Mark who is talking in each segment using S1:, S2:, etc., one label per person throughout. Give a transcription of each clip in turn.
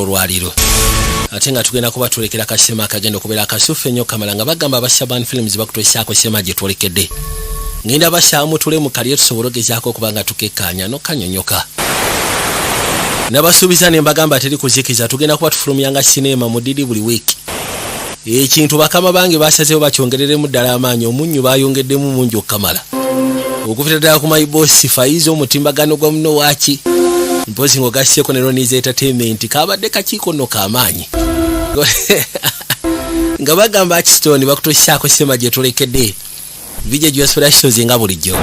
S1: olwaliro ate nga tugenda kuba tulekera kasema akagenda okubeera akasufu ennyo kamala nga bagamba aba Shaban Films bakutosaako sema gye twolekedde ngenda basaamu tule mu kaliyo tusobole okugezaako okuba nga tukekkaanya n'okanyonyoka nabasuubiza ne mbagamba teri kuzikiza tugenda kuba tufulumyanga sinema mu didi buli wiiki ekintu bakama bange basazeewo bakyongereremu ddala amaanyi omunnyu bayongeddemu mungi okukamala okuvira ddala ku mayibosi Faizo omutimbagano gwa muno waaki mpozi ng'ogasseko ne Ronnie's Entertainment kabadde kakiiko nno k'amaanyi nga bagamba Akistone bakutosaako sema gye tulekedde vijja gya spectations nga bulijjo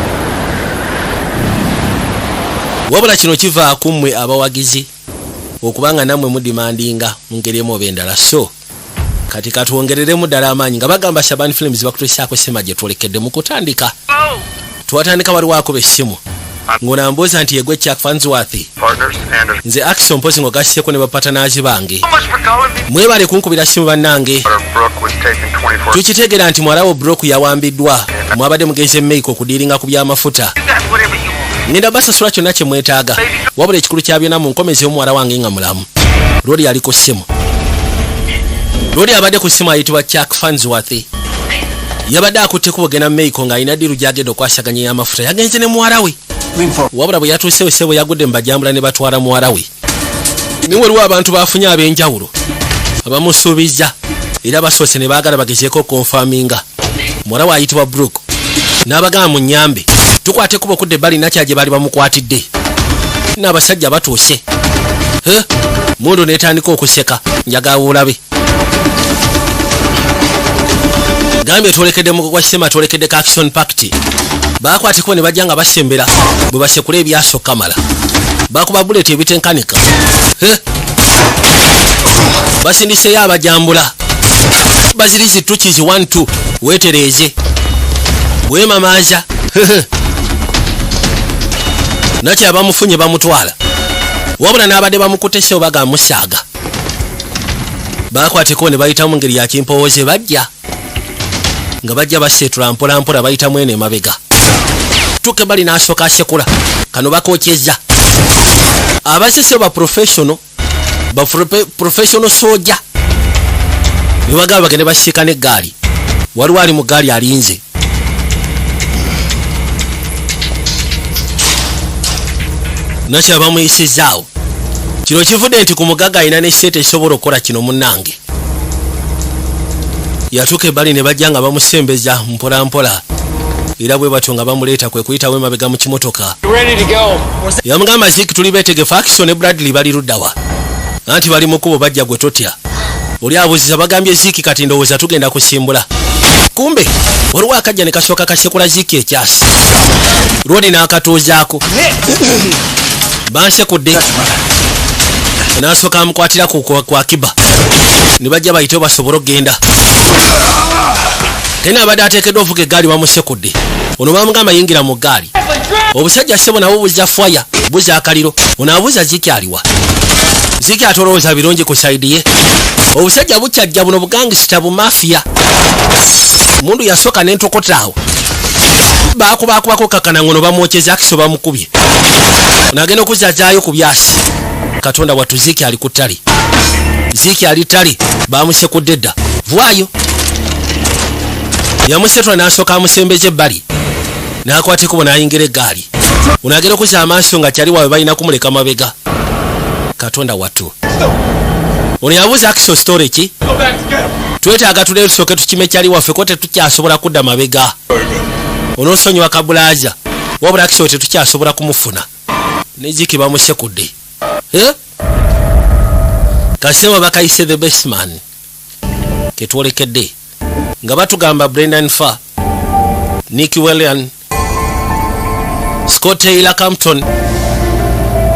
S1: wabula kino kiva ku mmwe abawagizi okubanga nammwe mudimandinga mu ngeri emu oba endala so kati katwongereremu ddala amaanyi nga bagamba Shaban Films bakutosaako sema gye tulekedde mu kutandika twatandika waliwaako b'essimu ng'onambuuza nti yegwe Chuck Fansworth nze Action mpozi ng'ogasseko ne bapatanazi bange mwebale kunkubira simu bannange tukitegeera nti mwalawo Brook yawambiddwa mwabadde mugenze Meiko okudiiringa ku by'amafuta ngenda basasula kyonna kye mwetaaga wabula ekikulu kya byonna munkomezeewo muwala wange nga mulamu Lodi ali ku ssimu Lodi abadde ku ssimu ayitibwa Chuck Fansworth yabadde akutte kubogena Meiko ng'alina ddiru gy'agenda okwasaganya y'amafuta yagenze ne muwala we wabula bwe yatuusewo sebo yagudde mbajambula ne batwala muwala we ni waliwo abantu bafunye ab'enjawulo abamusuubiza era basoose ne baagala bagezeeko konfaminga muwala we ayitibwa Brook n'abagamba mu nnyambe tukwate kuba okudde bali nakya gye baali bamukwatidde n'abasajja batuuse mundu n'etandika okuseka njagala wulabe gambye twolekedde mugo gwa sema twolekedde ka Action Pact bakwateko ne bajja nga basembera bwe basekula ebyasooka mala bakuba buleti ebitenkanika basindiseyo abajambula bazirizi tukizi 1-2 weetereeze bwemamaaza nakyo abamufunye bamutwala wabula n'abadde bamukutesewo baga musaaga bakwateko ne bayita mu ngeri ya kimpowooze bajja nga bajja baseetula mpola mpola bayita mwene emabega tuke bali n'asooka asekula kano bakokyeza abasese ba professional soja ne bagamba bagende basika n'eggaali waliwo ali mu ggaali alinze nakyo bamuyisizaawo kino kivudde nti ku mugaga alina n'esseeta esobola okukola kino munnange yatuuka ebbali ne bajja nga bamusembeza mpola mpola era bwe batyo nga bamuleeta kwe kuyitawo emabega mu kimotoka yamugamba Ziki tuli beetegefu Action ne Bradley bali luddawa anti bali mu kkubo bajja gwe totya oli abuuziza bagambye Ziki kati ndowooza tugenda kusimbula kumbe waliwo akajja ne kasooka kasekula Ziki ekyasi Rodi n'akatuuzaako bansekudde n'asooka amukwatira ku akiba ne bajja bayitewo basobole okgenda tena abadde ateekeddwa ovuga eggaali bamusekudde ono bamugamba yingira mu ggaali obusajja ssebo nabo buzza fwaya buzza akaliro ono abuuza Ziki aliwa Ziki atolowooza birungi ku sayidi ye obusajja bukyajja buno bugangisita bumafiya mundu yasooka n'entokotaawo baakubako kakanangono bamwokyeza Akiso bamukubye ono agenda okuzzazaayo ku byasi Katonda wattu Ziki ali ku ttale Ziki ali ttale bamusekudde dda vwayo yamusetula n'asooka amusembeza ebbali n'akwateko bwe n'ayingira eggaali ono agenda okuzza amaaso nga kyali waabwe balina kumuleka mabega Katonda wattu ono yabuuza Akiso story ki twetaaga tuleyo tusooke tukime kyali waffe ko tetukyasobola kudda mabega onoosonyiwa kabulaaza wabula Akiso tetukyasobola kumufuna ne Ziki bamusekudde kasema bakayise the best man ketwolekedde nga batugamba Brendan Farr, Nicky Whelan, Scott Taylor Campton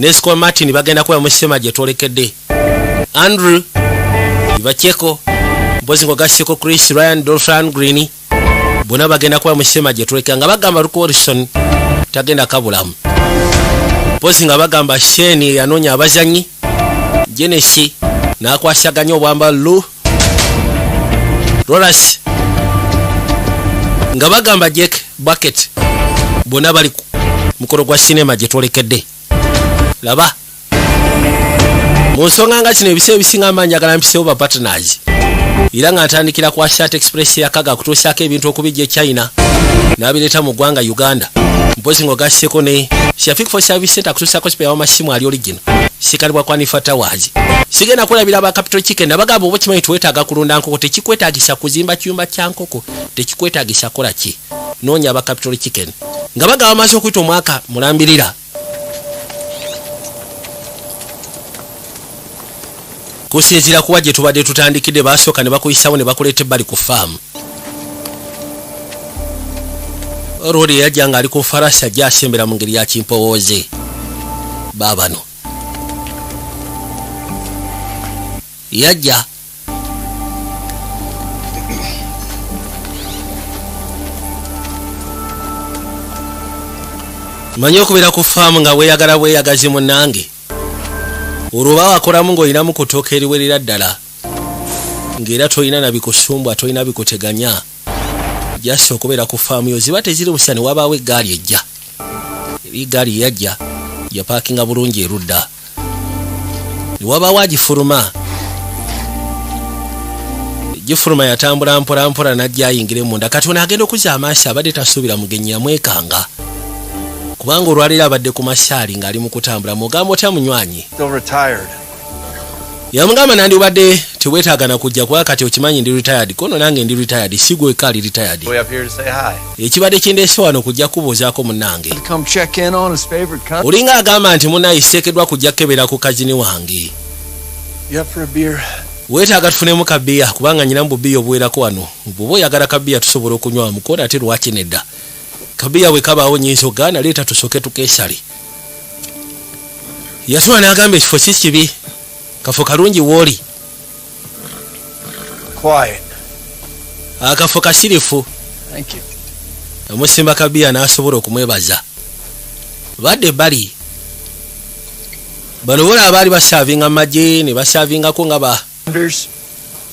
S1: ne Scott Martin bagenda kuba musema gye twolekedde Andrew Ivacheko mpozi ngogasseko Chris Ryan Dolphin Green bonna bagenda kuba musema gye twolekedde nga bagamba Luke Wilson tagenda kabulamu mpozi nga bagamba Shane yanoonya abazanyi Genesi n'akwasaganya obwamba Lou Rolas nga bagamba Jack Bucket bonna bali mukolo gwa sinema gye twolekedde laba mu nsonga nga kino ebiseera ebisinga amaanyi agala mpisewo ba partners era nga ntandikira kwa Shat Express yakaga kutuusaako ebintu okubijja China n'abireeta mu ggwanga Uganda mpozi ng'ogasseko ne Shafik for Service Center kutuusaako spare w'amasimu ali original sikalibwa kwa Nifa Towers sigenda kulabira ba Capital Chicken abagamba oba kimanyi tuwetaaga kulunda nkoko tekikwetaagisa kuzimba kiyumba kya nkoko tekikwetaagisa kola ki noonya aba Capital Chicken nga bagaba amaze okuyita omwaka mulambirira kusinzira kuba gye tubadde tutandikidde basooka ne bakuyisawo ne bakuleeta ebbali ku faamu Rodi yajja nga ali ku farasi ajja asembera mu ngeri ya kimpowooze baabano yajja manyi okubeera ku faamu nga weeyagala bweyagazi munnange olwoba wakolamu ng'olinamu kutooka eriwerera ddala ng'era tolina nabikusumbwa tolina bikuteganya jasi okubeera ku faamu yo ziba teziri busa ne wabaawo eggaali ejja eri eggaali yajja yapaakinga bulungi erudda ne wabaawo agifuluma gifuluma yatambula mpola mpola n'ajja ayingire munda kati ono agenda okuzza amaaso abadde tasuubira mugenyi yamwekanga kubanga olwaliro abadde ku masaali ng'ali mu kutambula mugamba otya munywanyi yamugamba nandi obadde teweetaagana kujja kuba kati okimanyi ndi retired kono nange ndi retired sigwe kali retired ekibadde kindeese wano kujja kubuuzaako munnange olinga agamba nti munnaye kiteekeddwa kujja kukebera ku kazini wange weetaaga tufunemu kabiya kubanga nyinamu bubiya obuwerako wano bw'oba oyagala kabiya tusobola okunywamu koona ate lwaki nedda kabiya bwe kabaawo nyinza ogaana leeta tusooke tukeesale yatula n'agamba ekifo si kibi kafo kalungi wooli akafo kasirifu amusimba kabiya n'asobola okumwebaza badde bali bano bola abaali basaavinga magye ne basaavingako nga ba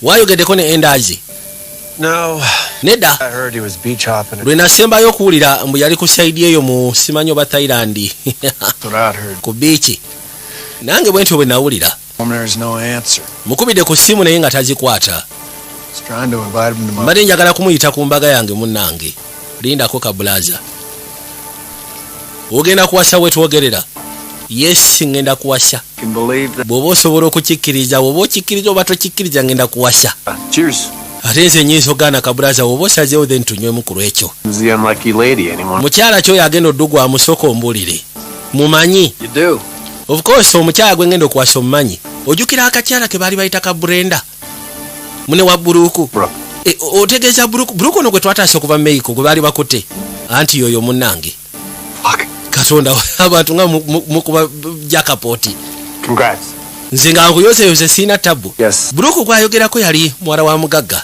S1: waayogeddeko ne endaazi nedda lwe nasembayo okuwulira mbu yali ku saidi eyo mu simanyi oba Thailand ku biiki nange bwe ntyo bwe nawulira mukubidde ku ssimu naye nga tazikwata mbadde njagala kumuyita ku mbaga yange munnange lindako kabulaza ogenda kuwasa wetwogerera yes ngenda kuwasa bw'oba osobola okukikkiriza bw'oba okikkiriza oba tokikkiriza ngenda kuwasa ate nze nyinza ogaana kabulaza bw'oba osazeewo then tunywemu ku lwekyo mukyala kyoyo agenda oddugwa amusooka ombuulire mumanyi of course omukyala gwe ngenda okuwasa omumanyi ojjukira akakyala ke baali bayita ka Brenda mune wa Buruku otegeeza Buruku ono gwe twataasa okuva Mexico gwe baali bakutte anti yoyo munnange katonda abantu nga mukuba jakapoti nze nga nkuyozeyoze siina tabu Buruku gwayogerako yali mwala wa mugagga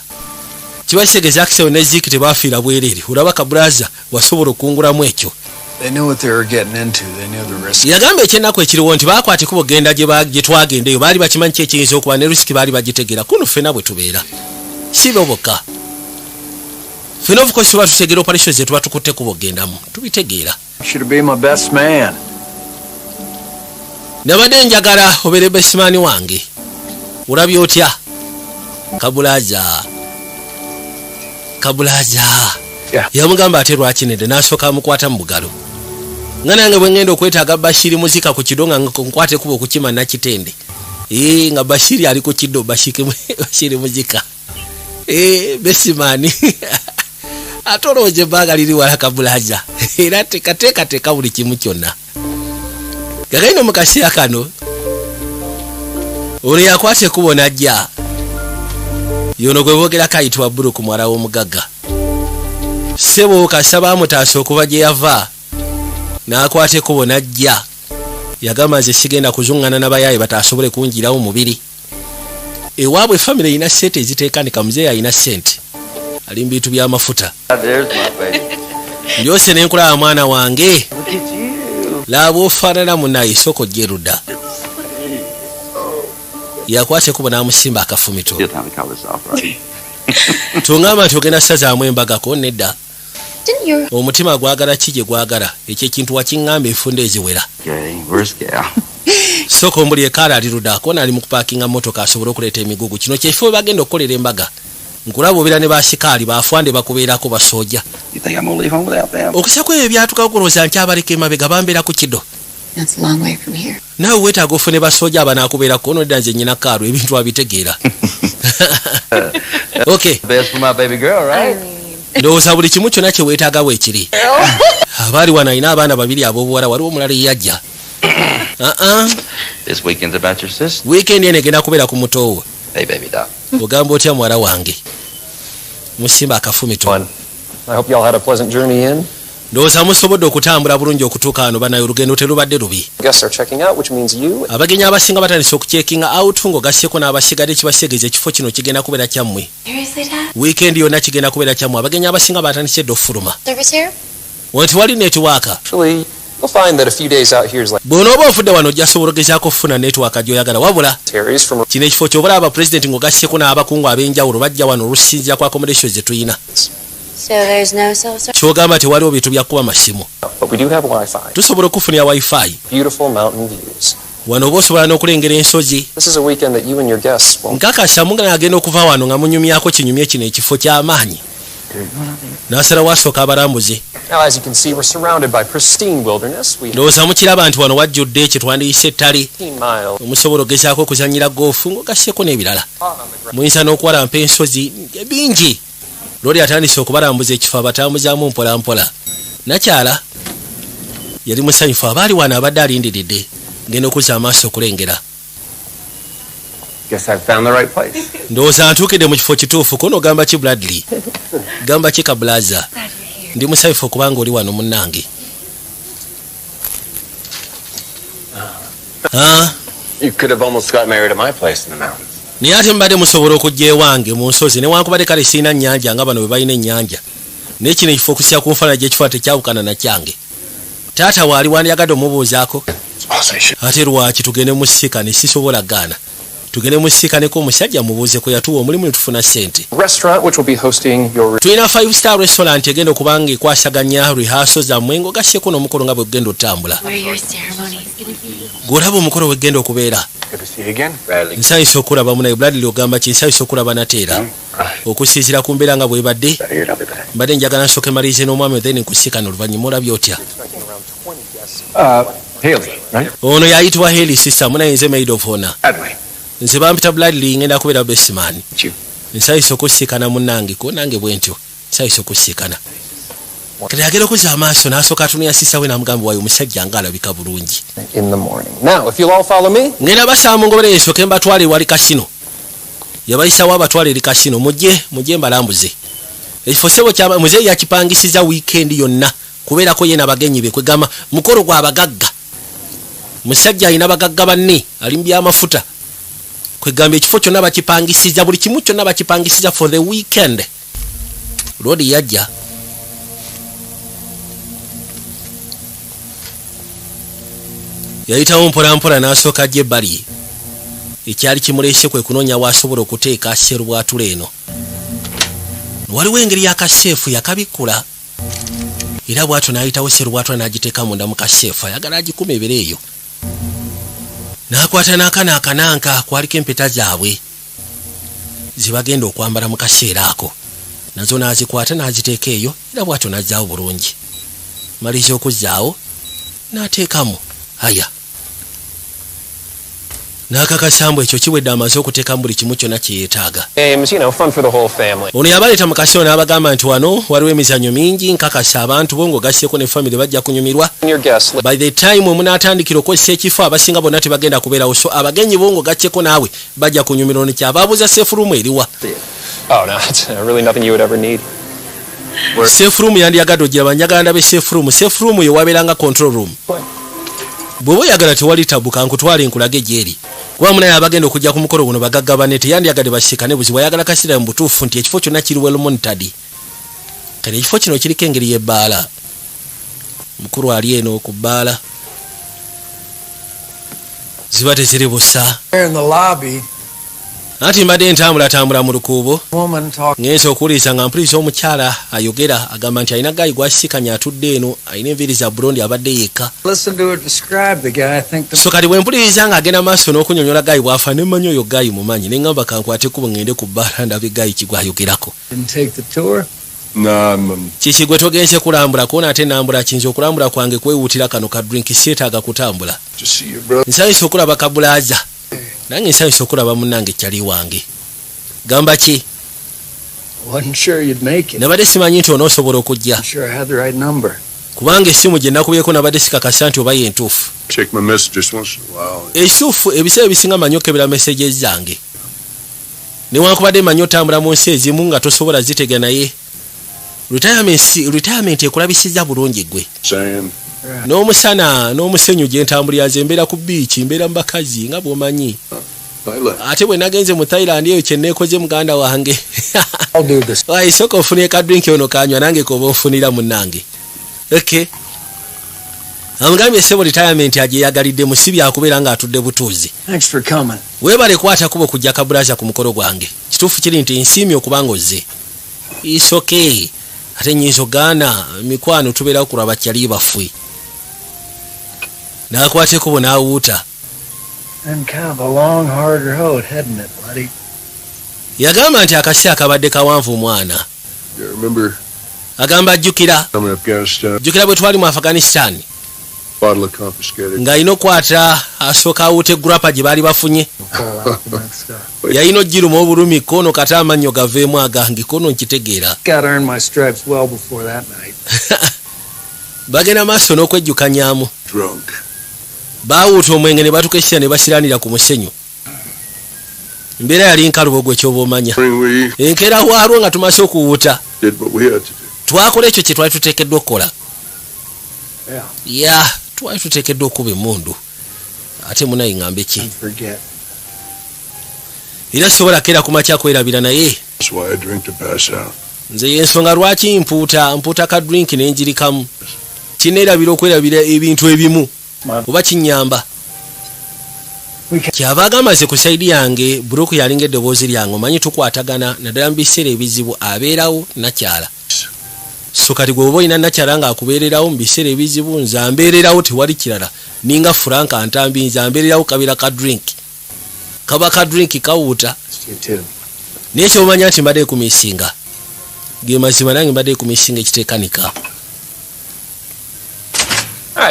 S1: kiba kitegeeza akisewo ne Ziki tebafiira bwereere olaba kabulaza wasobola okungulamu ekyo yagamba ekyennaku ekiriwo nti baakwate kubo genda gye twagendeyo baali bakimanyi ki ekiyinza okuba ne risiki baali bagitegeera kuno ffena bwe tubeera si bo bokka ffena obukosi tuba tutegeera operation ze tuba tukutte kubo gendamu tubitegeera nabadde njagala obeere besimaani wange olabye otya kabulaza yamugamba ate lwaki nedde n'asooka amukwata mu bugalo nga nange bwe ngenda okwetaaga Bashiri muzika ku kiddo nga nkwate kuba okukima nakitende nga Bashiri ali ku kiddo Bashiri muzika besimaani ate olowooza ebbanga liri wala kabulaza era tekateekateeka buli kimu kyonna gagaino mu kaseera kano olwo yakwate kubo najja yono gwe boogerako ayitibwa Buruku mwala w'omugagga ssebo kasaba amutaasa okuva gye yava n'akwate kubo najja yagamba nze sigenda kuzungana n'abayaaye bataasobole kunjirawo mubiri ewaabwe famire erina ssente eziteekanika muzeeyi alina ssente ali mu bintu by'amafuta byose nenkulaba mwana wange laba ofaanana munaye soko gyeruda yakwase kubo n'amusimba akafumito tungamba nti ogenda sazaamu embagako nedda omutima gwagala ki gye gwagala ekyo ekintu wakiŋŋamba enfunda eziwera soko mbuli ekala aliruda kona ali mu kupakinga motoka asobora okuleeta emigugu kino kyefo bagenda okukolera embaga nkulaba obera ne bashikaali bafwande bakubeerako basoja okusako ebyo byatuka okuloza nti abaleka emabega bambeera ku kido naawe weetaaga ofune basoja abanaakubeerako ono dda nze nyina kaalo ebintu abitegeera okay ndowooza buli kimu kyonna kye weetaaga weekiri abaali wano alina abaana babiri ab'obuwala waliwo omulala eyajja weekend eno egenda kubeera ku mutoowe ogamba otya muwala wange musimba akafumito ndowooza musobodde okutambula bulungi okutuuka wano banaye olugendo telubadde lubi abagenyi abasinga batandise okucekinga out ng'ogasseko n'abasigadde kibasegeeza ekifo kino kigenda kubeera kyammwe weekend yonna kigenda kubeera kyammwe abagenyi abasinga batandise dde okufuluma wenti wali netiwaaka bw'onooba ofudde wano ojja sobola ogezaako okufuna netiwaaka gy'oyagala wabula kino ekifo ky'obala abapulezidenti ng'ogasseko n'abakungu ab'enjawulo bajja wano olusinziira ku accommodation ze tuyina kyogamba tewaliwo bintu byakuba masimu tusobola okufunira wifi wano oba osobola n'okulengera ensozi nkakasa mugenda okuva wano nga munyumyako kinyumye kino ekifo ky'amaanyi n'asala wasooka abalambuzi ndowooza mukiraba nti wano wajjudde kye twandiyise ettale omusobola ogezaako okuzanyira goofu ng'ogasseko n'ebirala muyinza n'okuwalampa ensozi bingi loli atandise okubalambuza ekifo abatambuzaamu mpola mpola nakyala yali musanyufu abaali wano abadde alindiridde ngenda okuzza amaaso okulengera ndowooza ntuukidde mu kifo kituufu kono ogamba ki Bradley gamba ki kabulaza ndi musanyufu okubanga oli wano munnange naye ate mbadde musobola okujja ewange mu nsozi newankubadde kale siina nnyanja nga bano bwe balina ennyanja naye kino ekifo okusya ku nfaanana gy'ekifo tekyawukana na kyange taata waali wandiyagadde omubuuzaako ate lwaki tugende mu siikane sisobola gaana tugende mu siikaneko omusajja mubuuze kwe yatuwa omulimu ne tufuna ssente tulina 5-star restaurant egenda okubanga ekwasaganya rehearsal zammwe ng'ogasseko n'omukolo nga bwe gugenda otambula gw'olaba omukolo we gugenda okubeera nsanyusa okulaba munaye Bradley ogamba ki nsanyusa okulaba nateera okusinziira ku mbeera nga bwebadde mbadde njagala nsooke malirize n'omwami then nkusiikana oluvannyuma olabye otya ono yayitibwa Haley sister munaye nze maid of honor nze bampita Bradley ngenda kubeera bestman nsanyusa okusiikana munnange ko nange bwe ntyo nsanyusa okusiikana kati agenda okuzza amaaso n'asooka atunula sisawe n'amugamba wayo omusajja ng'alabika bulungi ngenda basaamu ngobere ensooke mbatwale wali kasino yabayisawo abatwale eri kasino mujje mbalambuze ekifo sebo kya muzeeyi yakipangisiza weekend yonna kubeerako ye n'abagenyi be kwegamba mukolo gw'abagagga musajja alina bagagga banne ali mu byamafuta kwegamba ekifo kyonna bakipangisiza buli kimu kyonna bakipangisiza for the weekend lodi yajja yayitawo mpolampola n'asooka ajja ebbali ekyali kimuleese kwe kunoonya waasobola okuteeka serubwatula eno waliwo engeri y'akaseefu yakabikkula era bw'atyo n'ayitawo serubwatula n'agiteeka munda mu kaseefu ayagala agikuma ebere eyo n'akwata n'akana akananka kwaliko empeta zaabwe zibagenda okwambala mu kaseera ako nazo n'azikwata n'aziteeka eyo era bw'atyo n'azzaawo bulungi maliza okuzzaawo n'ateekamu haya n'akakasambu ekyo kiwedde amaze okuteekamu buli kimu kyonna kye yeetaaga ono yabaleeta mu kasiro n'abagamba nti wano waliwo emizannyo mingi nkakasa abantu bo ng'ogasseeko ne famire bajja kunyumirwa by the time omunaatandikira okozesa ekifo abasinga bonna tebagenda kubeerawo so abagenyi bo ng'ogasseko naawe bajja kunyumirwa nekyabaabuuza sefurumu eriwa sefurumu yandiyagadde ogiraba njagala ndabe sefurumu yo wabeeranga control room bw'oba oyagala tewali tabuka nkutwale nkulage gyeri kuba munaye abagenda okujja ku mukolo guno bagaggabane teyandiyagadde basiikane buzibu ayagala kasira mu butuufu nti ekifo kyonna kiri well monitored kati ekifo kino kiriko engeri y'ebbaala mukulu ali eno ku bbaala ziba teziri busa Ati mbadde ntambula mu lukuubo ngenza okuwuliriza nga mpuliriza omukyala ayogera agamba nti alina gayi gwasikanya atudde eno alina enviiri za bulondi abadde yekka so kati bwe mpuliriza nga agenda maaso n'okunyonyola gayi bwafa ne mmanyi oyo gayi mumanyi ne ngamba kankwate kubo ngende ku bbaala ndabe gayi kigwayogerako kiki gwe togenze kulambula kuona ate nambula kiyinza okulambula kwange kwewuutira kano ka drink seetaaga kutambula nsanyusa okulaba kabulaaza nange nsanyusa okulaba munnange kyali wange gamba ki nabadde simanyi nti onoosobola okujja kubanga essimu gye nakubyeko nabadde sikakasa nti oba yentuufu ekituufu ebiseera ebisinga manyi okebera meseje zange newankubadde manyi otambula mu nsi ezimu nga tosobola zitega naye retirement ekulabisiza bulungi gwe n'omusana n'omusenyu gye ntambulira nze mbeera ku biiki mbeera mu bakazi nga bw'omanyi ate bwe nagenze mu Thailand eyo kye neekoze muganda wange isooka ofunye kadrinki ono kanywa nange koba ofunira munnange okay amugambye sebo retirement agyeyagalidde musi byakubeera ng'atudde butuuzi weebale kwata kuba okujja kabulaza ku mukolo gwange kituufu kiri nti nsiimye okubanga ozze is okay ate nyinza ogaana mikwano tubeerawo kulaba kyali bafwe n'akwateko bo n'awuuta yagamba nti akasi akabadde kawanvu omwana agamba ajjukira bwe twali mu Afghanistan ng'alina okwata asooka awuute grappa gye baali bafunye yalina ogiruma obulumi kono kata amannyo gaveemu agange kono nkitegeera bagenda maaso n'okwejjukanyaamu baawuuta omwenge ne batukesera ne basiranira ku musenyu embeera yali nkalubo gwe kyoba omanya enkeera waalwo nga tumaze okuwuuta twakola ekyo kye twali tuteekeddwa okukola twali tuteekeddwa okuba emmundu ate munayi ngambe ki era sobola keera ku makya kwerabira naye nze yensonga lwaki mpuuta ka drink n'enjirikamu kineerabira okwerabira ebintu ebimu oba kinyamba kyava agamba ze ku saidi yange buloku yalinga eddoboozi lyange omanyi tukwatagana naddala mu biseera ebizibu abeerawo nakyala so kati gwe oba olina nakyala ng'akubeererawo mu biseera ebizibu nze ambeererawo tewali kirala ninga Frank Antambi nze ambeererawo kabira ka drink kaba ka drink kawuuta naye kyomanya nti mbadde kumisinga ge mazima nange mbadde kumisinga ekiteekanika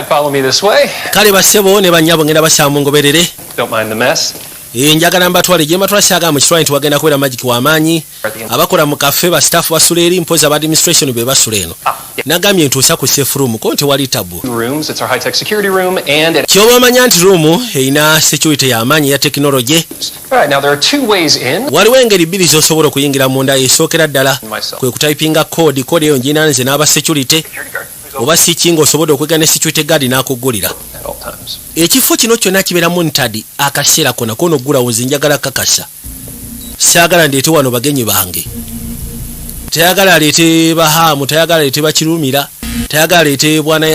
S2: follow me this way.
S1: Kale basebo ne banyabo ngenda bashamungoberere.
S2: Don't mind the mess.
S1: Njagala mbatwale gye matwashaga mu kitwali twagenda kwera magic wa amanyi abakola mu cafe ba staff basuleri mpoza ba administration be basuleno nagamye ntuusa ku safe room konti wali tabu
S2: Rooms, it's our high tech security room and it
S1: kyoba manya nti room eina security ya amanyi ya technology.
S2: All right, now there are two ways in.
S1: Waliwo engeri bbiri z'osobola okuyingira munda esookera ddala kwe kutypinga code eyo njina nze n'aba security oba sikinga osobola okwegana security guard n'akugulira ekifo kino kyonna kibeera monitored akaseera kona kono gulawo nze njagala kakasa saagala ndeete wano bagenyi bange tayagala aleete bahamu tayagala aleete bakirumira tayagala aleete bwana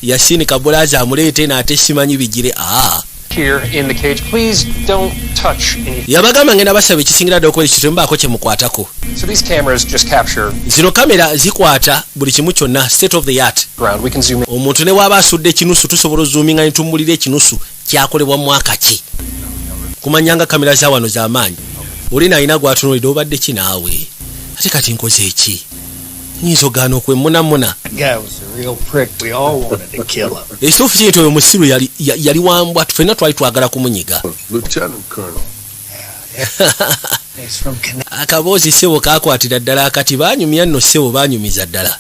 S1: Yasini Kabulaza amuleete n'ate simanyi bigire
S2: Here in the cage, please don't touch anything.
S1: Yabagamba ngenda basaba ekisingira ddala okukola ekintu mbaako kye mukwatako.
S2: So these cameras just capture.
S1: Zino kamera zikwata buli kimu kyonna state of the art.
S2: We can zoom in.
S1: Omuntu ne waba asudde ekinusu tusobola ozoominga ne tummulira ekinusu kyakolebwa mu mwaka ki. Kumanyanga kamera za wano za maanyi. Olina alina gwatunuulidde obadde ki naawe. Ate kati nkoze eki. Nyinza ogaana okwemmunamuna. Ekituufu kintu oyo musiru yali wambwa ffenna twali twagala kumunyiga. Akaboozi ssebo kaakwatira ddala akati baanyumya nno ssebo baanyumiza ddala.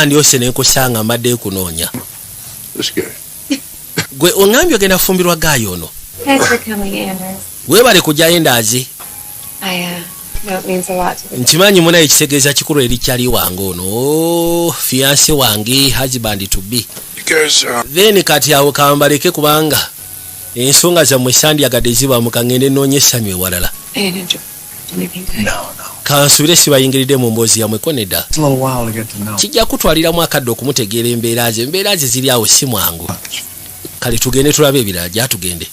S1: Ndyose ne nkusanga mbadde kunoonya. Gwe ongambye ogenda fumbirwa gaayo ono. Weebale kujjayo endaazi. Nkimanyi muna ekitegeeza kikulu eri kyali wange ono fiance wange husband to be then kati awo kambaleke kubanga ensonga zammwe sandyagadde ziba mukangende noonye essanyu ewalala kansubire sibayingiridde mu mboozi yamwe koneda kijja kutwaliramu akadde okumutegeera embeera ze ziri awo si mwangu kale tugende tulabe ebirala gyatugende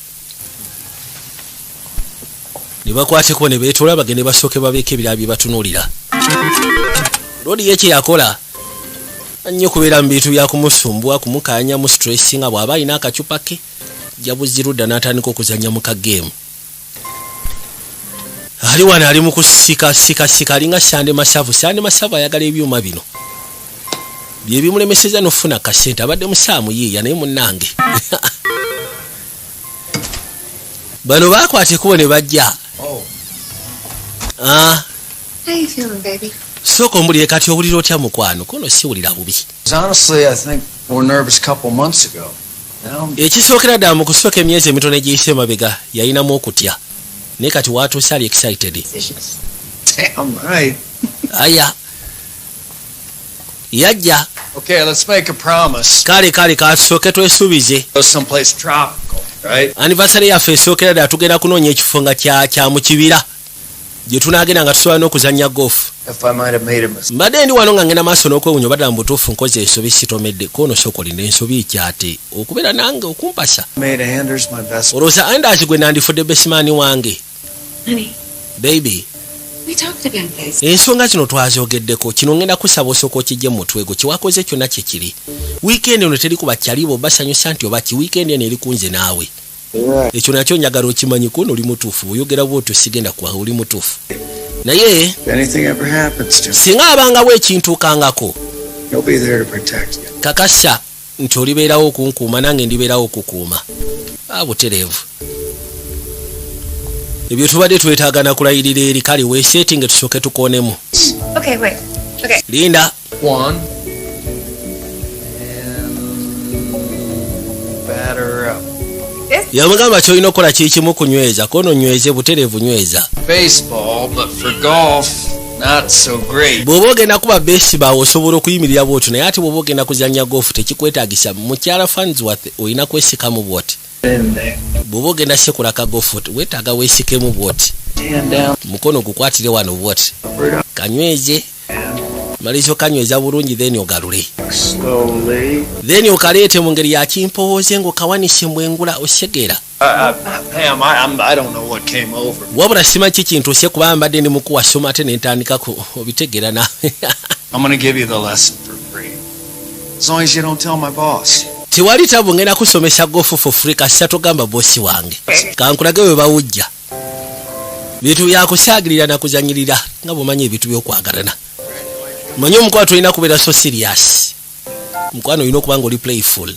S1: ne bakwateko ne beetola bagende basooke babeeko ebirala bye batunuulira. Lodi ye kye yakola nnyo kubeera mu bintu bya kumusumbwa kumukanya mu stress nga bw'aba alina akacupa ke jabuzirudda n'atandika okuzannya mu kageemu. Ali wano ali mu kusika alinga Sande Masavu. Sande Masavu ayagala ebyuma bino bye bimulemeseza n'ofuna kasente. Abadde musaamu yiiya naye munnange bano bakwate kubo ne bajja.
S3: How you feeling, baby?
S1: Sooka ombulire kati owulira otya mukwano kono siwulira bubi.
S4: Honestly, I think we were nervous a couple months ago. Now,
S1: Ekisookera ddala mu kusooka emyezi emitono egiyise emabega yalinamu okutya naye kati waatuuse ali excited.
S4: damn right.
S1: Aya yajja
S4: Okay, let's make a promise.
S1: kale katusooke twesuubize
S4: Go someplace tropical, right?
S1: anniversary yaffe esookera ddala tugenda kunoonya ekifo nga kya mu kibira gye tunaagenda nga tusobola n'okuzannya golf.
S4: If I might have made a mistake.
S1: Mbadde ndi wano nga ngenda maaso n'okwewunya obaddala mu butuufu nkoze ensobi sitomedde kono sooka olina ensobi ikyate okubeera nange okumpasa
S4: Made Anders my best.
S1: olowooza Anders gwe nandifudde besimaani wange.
S3: Honey,
S1: Baby,
S3: we talked about this.
S1: ensonga zino twazogeddeko kino ngenda kusaba osooka okijje mu mutwe gwo kyewakoze kyonna kye kiri. Wiikendi eno teri kuba kyalibo basanyusa nti oba ki wiikendi eno eri kunze naawe.
S4: Right.
S1: Ekyo nakyo njagala okimanyiko oli mutuufu bw'oyogera bw'otyo sigenda kuwa oli mutuufu. Naye
S4: If anything ever happens to me,
S1: singa abangawo ekintuukangako
S4: you'll be there to protect me.
S1: kakasa nti olibeerawo okunkuuma nange ndibeerawo okukuuma. Butereevu. Ebyo tubadde twetaaga na kulayirira eri kale weeseetinge tusooke tukoonemu.
S3: Okay, wait. Okay.
S1: Linda.
S4: One. And batter up.
S1: Yamugamba kyolina okukola kikimu kunyweza kono nyweze butereevu nyweza.
S4: Baseball, but for golf, not so great.
S1: Bw'oba ogenda kuba baseball osobola okuyimirira bw'otyo naye ate bw'oba ogenda kuzannya golf tekikwetaagisa mukyala Fansworth olina kwesikamu bw'oti.
S4: In there.
S1: Bw'oba ogenda sekula ka golf weetaaga weesikemu bw'oti.
S4: Hand down.
S1: Mukono gukwatire wano bw'oti.
S4: Upward up.
S1: Kanyweze. Malizo kanyweza bulungi then ogalule.
S4: Slowly.
S1: Then okaleete mu ngeri ya kimpowooze ng'okawanise mbwengula osegera.
S4: Pam, I don't know what came over.
S1: Wabula sima ki kintuuse kuba mbadde ndi mukuwasoma ate ne ntandikako obitegera nawe.
S4: I'm going to give you the lesson for free. As long as you don't tell my boss.
S1: Tewali tabu ngenda kusomesa golf for free kasita togamba bosi wange. Kankulage we bawujja. Bintu byakusaagirira na kuzanyirira nga bw'omanyi ebintu by'okwagalana. Manyi omukwano tolina kubeera so serious. Mukwano olina okuba nga oli playful.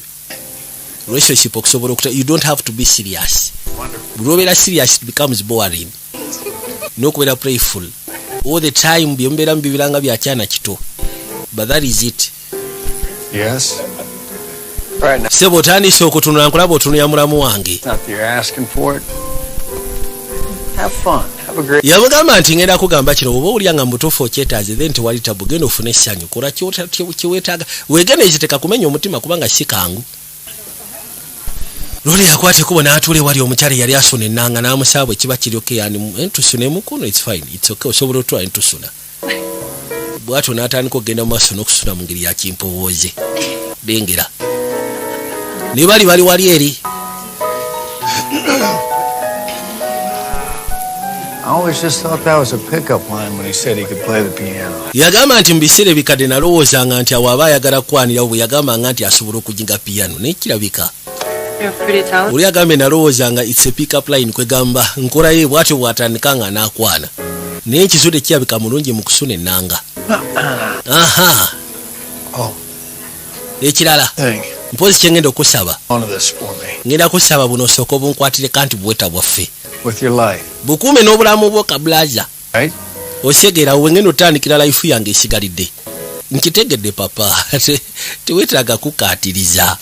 S1: Relationship okusobola okuta you don't have to be serious. Bw'obeera serious it becomes boring. N'okubeera playful. All the time by'omubeera mu bibiranga byakyana kito. But that is it.
S4: Yes. Right now.
S1: Sebo otandise okutunula nkulaba otunula mulamu wange.
S4: Not that you're asking for it. Have fun. Have a great.
S1: Yamugamba nti ngenda kugamba kino oba olya nga mutuufu okyetaaze then tewali tabu genda ofune essanyu kola kiweetaaga weegenda ekiteka kumenya omutima kubanga si kangu. Loli yakwate kubo n'atuula ewali omukyala yali asuna ennanga n'amusaaba ekiba kiryoke yani entusuna emukono it's fine it's okay osobola otwala entusuna. Bw'atyo n'atandika okugenda mu maaso n'okusuna mu ngeri ya kimpowooze. Lengera. Ne bali wali eri.
S4: I always just thought that was a pickup line when he said he could play the piano.
S1: Yagamba nti mu biseera ebikadde nalowoozanga nti awo aba ayagala kwanira bwe yagambanga nti asobola okujinga piano naye kirabika. Oli agambe nalowoozanga it's a pickup line kwegamba nkolayo bw'atyo bw'atandika nga n'akwana naye ekizudde kirabika mulungi mu kusuna ennanga. Aha.
S4: Oh.
S1: Ekirala
S4: Thank you.
S1: mpozi kyengenda okusaba
S4: One of this for me.
S1: ngenda kusaba buno osooka obunkwatire kanti bweta bwaffe
S4: With your life.
S1: bukuume n'obulamu bwo kabulaza
S4: Right?
S1: osegera we ngenda otandikira life yange esigalidde nkitegedde papa teweetaaga kukaatiriza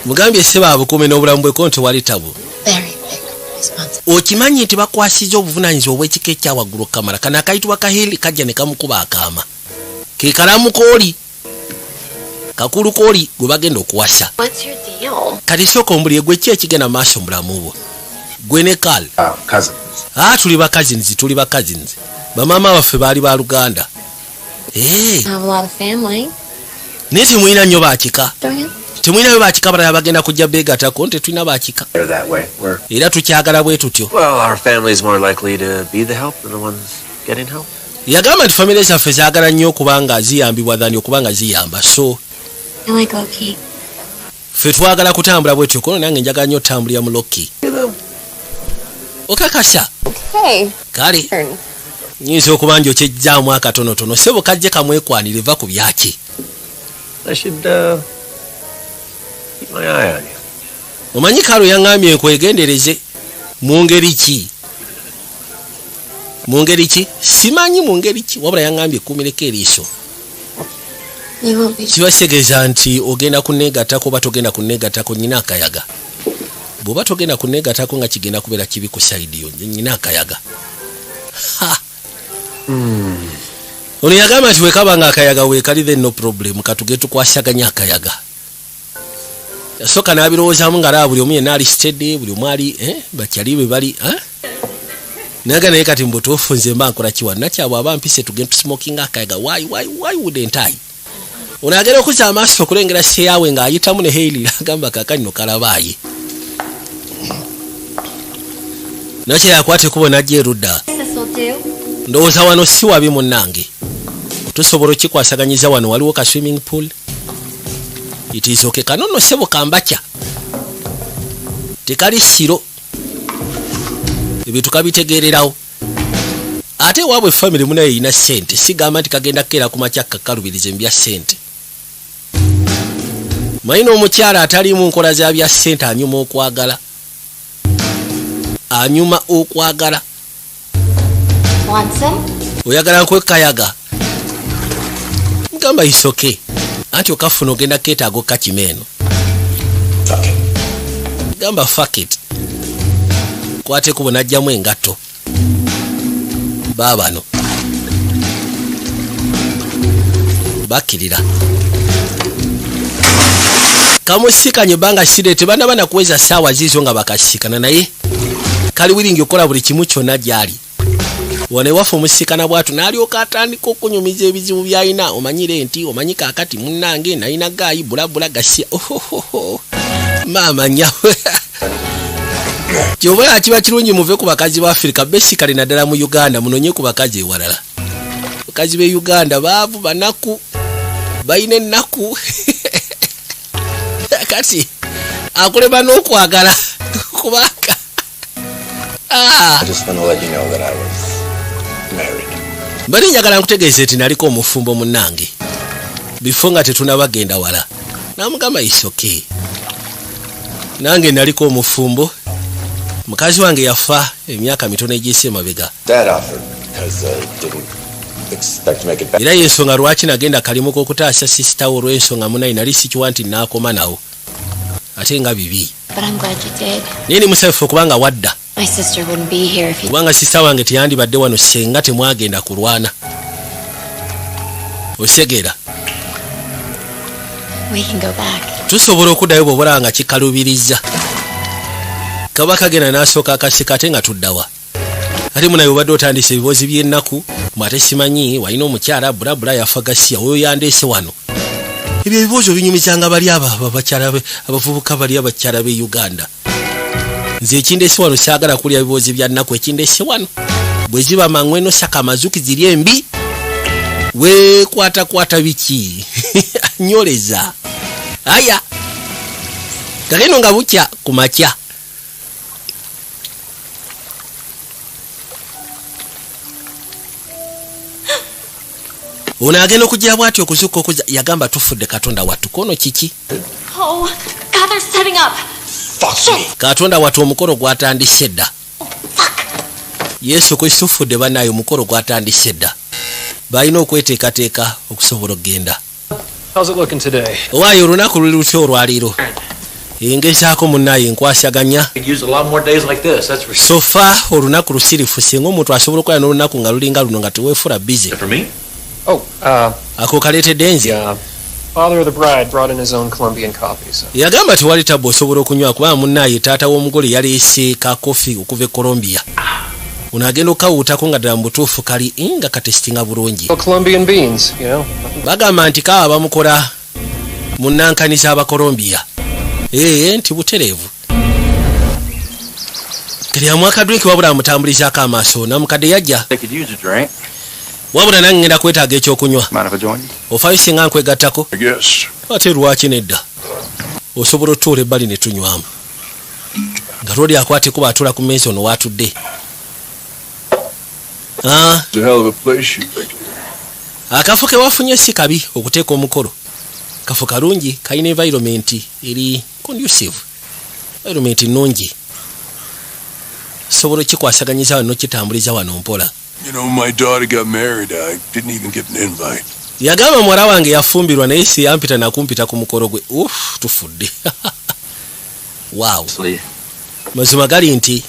S1: mugambye seba bukuume n'obulamu bwe konti wali tabu.
S3: Very big responsibility.
S1: Okimanyi nti bakwasiza obuvunaanyizibwa obw'ekika ekyawaggulu kamala kana akayitibwa kahili kajja ne kamukuba akaama ke kalamu kooli kakulu kooli gwe bagenda okuwasa.
S3: What's your deal?
S1: Kati sooka ombulire gwe ki ekigenda maaso mu bulamu bwo gwe ne Kal.
S4: Cousin.
S1: Tuli ba cousins bamaama baffe baali ba Luganda.
S3: I have a lot of family.
S1: Naye temulina nnyo baakika.
S3: Don't you?
S1: temwinayo bakika balala bagenda kujja beegatako nti tulina bakika
S4: They're that way.
S1: era tukyagala bwe tutyo.
S5: Well, our family's more likely to be the help than the ones getting help.
S1: Yagamba nti famire zaffe zaagala nnyo okubanga ziyambibwa dhani okubanga ziyamba, so
S3: I like Loki.
S1: ffe twagala kutambula bwe tutyo. Kono nange njagala nnyo otambulira mu Loki. Okakasa
S3: Hey.
S1: kale
S3: Turn.
S1: nyinza okuba nti okyejjaamu akatonotono sebo kajje kamwekwanire va ku byaki.
S5: I should keep my eye on you.
S1: Omanyi Karo yaŋŋambye nkwegendereze mu ngeri ki? Mu ngeri ki? Simanyi mu ngeri ki, wabula yaŋŋambye kumireko eriiso.
S3: You won't be.
S1: Kibategeeza nti ogenda kuneegattako oba togenda kuneegattako nnyina akayaga. Bw'oba togenda kuneegattako nga kigenda kubeera kibi ku sayidi yo, nnyina akayaga. Ono yagamba nti wekaba nga akayaga weekali then no problem, katuge tukwasaganya akayaga. Yasooka n'abirowoozaamu nga buli omu yenna ali steady, buli omu ali bakyali bwe bali naga naye kati mbutuufu nze mba nkola kiwa nakyabwe aba mpise tugenda tusmokinga akayaga. Why wouldn't I? Ono agenda okuzza amaaso okulengera seyaawe ng'ayitamu ne Hailey agamba kakanino kalabaaye. Nakye yakwate kubo najja erudda.
S3: This'll do.
S1: Ndowooza wano si wabi munnange. Tusobola okikwasaganyiza wano waliwo ka swimming pool. It is okay. Kanono sebo kambakya. Tekali siro. Ebintu kabitegeererawo. Ate waabwe family munayo ina sente. Sigamba nti kagenda kera ku makya kakalubirize mbya sente. Mayina omukyala atalimu nkola za bya sente anyuma okwagala. Anyuma okwagala.
S3: Want some?
S1: Oyagala nkwekayaga. Mugamba isoke. Anti okafuna ogenda keetaago kakimeeno. Gamba fuck it. Kwate kubo najjamu engatto. Baabano. Bakirira. Kamusikanye banga sirete bana bana kuweza sawa zizo nga bakasikana naye. Kali wiringi okola buli kimu kyonna gyali. Wane wafu omusikana bwatu n'alyoka atandika okunyumiza ebizibu by'alina. Omanyire nti omanyi kaakati munnange nalina gaayi bulabula gasya. Maama nyawe. Kyobala kiba kirungi muve ku bakazi ba Africa basically naddala mu Uganda munonye ku bakazi ewalala. Bakazi be Uganda baavu banaku bayina ennaku. Kati akuleba n'okwagala kubaka.
S6: I just want to let you know that I was married.
S1: Bali njagala nkutegeeze eti naliko omufumbo munnange. Before nga tetunabagenda wala. Namugamba is okay. Nange naliko omufumbo. Mukazi wange yafa emyaka mitono egiyise mabega.
S6: Dad offered because I didn't expect to make it back.
S1: Era yensonga lwaki nagenda kalimu k'okutaasa sisita wo olw'ensonga munayi nali sikiwa nti naakoma nawo. Ate nga bibi.
S3: But I'm glad you did.
S1: Naye ni musanyufu okubanga wadda.
S3: My sister wouldn't be here if you.
S1: Kubanga sisita wange teyandibadde wano senga temwagenda kulwana. Osegera.
S3: We can go back.
S1: Tusobola okuddayo bw'obula nga kikalubiriza. Kabaka gena n'asooka akasika ate nga tuddawa. Ate munayo obadde otandise ebibozi by'ennaku mwate simanyi walina omukyala bulabula yafa gasiya oyo yandeese wano. Ebyo ebibuuzo binyumizanga bali abakyala abavubuka bali abakyala b'e Uganda. Nze ekindeese wano saagala kulya ebibuuzi bya nnaku ekindeese wano. Bwe ziba mangweno saka amazuki ziri embi. Weekwatakwata biki? Nyoleza. Aya. Kageno nga bukya ku makya. Ono agenda okujja bw'atyo okuzuka okuza yagamba tufudde Katonda wattu kono kiki?
S3: Oh, God, they're setting up.
S6: Fuck me.
S1: Katonda wattu omukolo gwatandise dda. Yesu Kristo tufudde banayo omukolo gwatandise dda. Balina okweteekateeka okusobola okgenda.
S2: How's it looking today?
S1: Owaayo olunaku luli lutya olwaliiro? Engezaako munnaye enkwasaganya.
S5: Could use a lot more days like this, that's for sure.
S1: So far olunaku lusirifu singa omuntu asobola okukola n'olunaku nga lulinga luno nga teweefula busy.
S5: For me?
S2: Oh,
S1: Ako kaleetedde nze.
S2: the father of the bride brought in his own Colombian coffee, so.
S1: Yagamba tewali tabba osobola okunywa kubanga munnaye taata w'omugole yaleese ka kofi okuva e Colombia. Ono agenda okawuutako nga ddala mu butuufu kali nga katesitinga bulungi.
S2: Colombian beans, you know.
S1: Bagamba nti kawa bamukola munnankanisa Abakolombia nti butereevu kiriamu akadrink wabula amutambulizako amaaso namukadde yajja wabula nange ngenda kwetaaga ekyokunywa ofaayo singa nkwegattako ate lwaki nedda osobola otuula ebbali ne tunywamu nga lwoli akwate kuba atula ku mmeeza ono waatudde akafo ke wafunye si kabi okuteeka omukolo kafo kalungi kalina environment eri conducive environment nnungi sobola kikwasaganyiza wano kitambuliza wano mpola.
S7: You know, my daughter got married. I didn't even get an invite.
S1: Yagamba mwala wange yafumbirwa naye si yampita na kumpita ku mukolo gwe. Tufudde. Wow. Mazima gali nti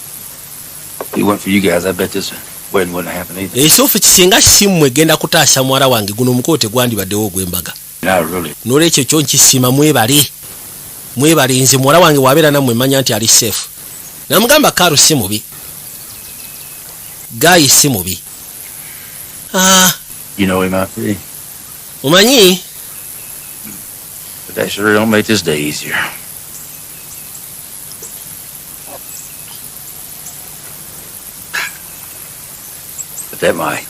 S5: He went for you guys. I bet this wedding wouldn't happen either.
S1: Esofu kisinga simmwe genda kutaasa mwala wange guno mukote gwandibaddewo gw'embaga.
S5: Not really.
S1: Nolekyo kyo nkisima mwebale nze mwala wange wabeera nammwe manya nti ali safe. Namugamba Karo si mubi. Guy si mubi.
S5: You know him out there.
S1: Umanyi?
S5: But that sure don't make this day easier. But that might.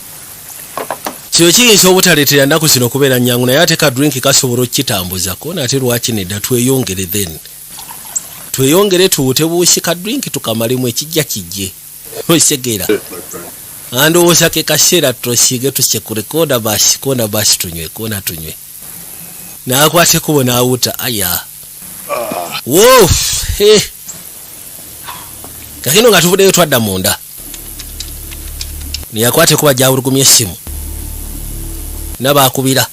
S1: Kyo kiyinza obutaleetera nnaku zino okubeera nnyangu naye ate ka drink kasobola okukitambuza kona ate lwaki nedda tweyongere then. Tweyongere tuwute buusi ka drink tukamalemu ekijja kijje. Osegeera. Andowooza ke kaseera tusiige tusye ku rekoda basi kona basi tunywe. Naakwate kubo naawuta aya. Woof. Kakino nga tuvuddeyo twadda munda. Niyakwate kuba gyawulugumya essimu. Nabaakubira.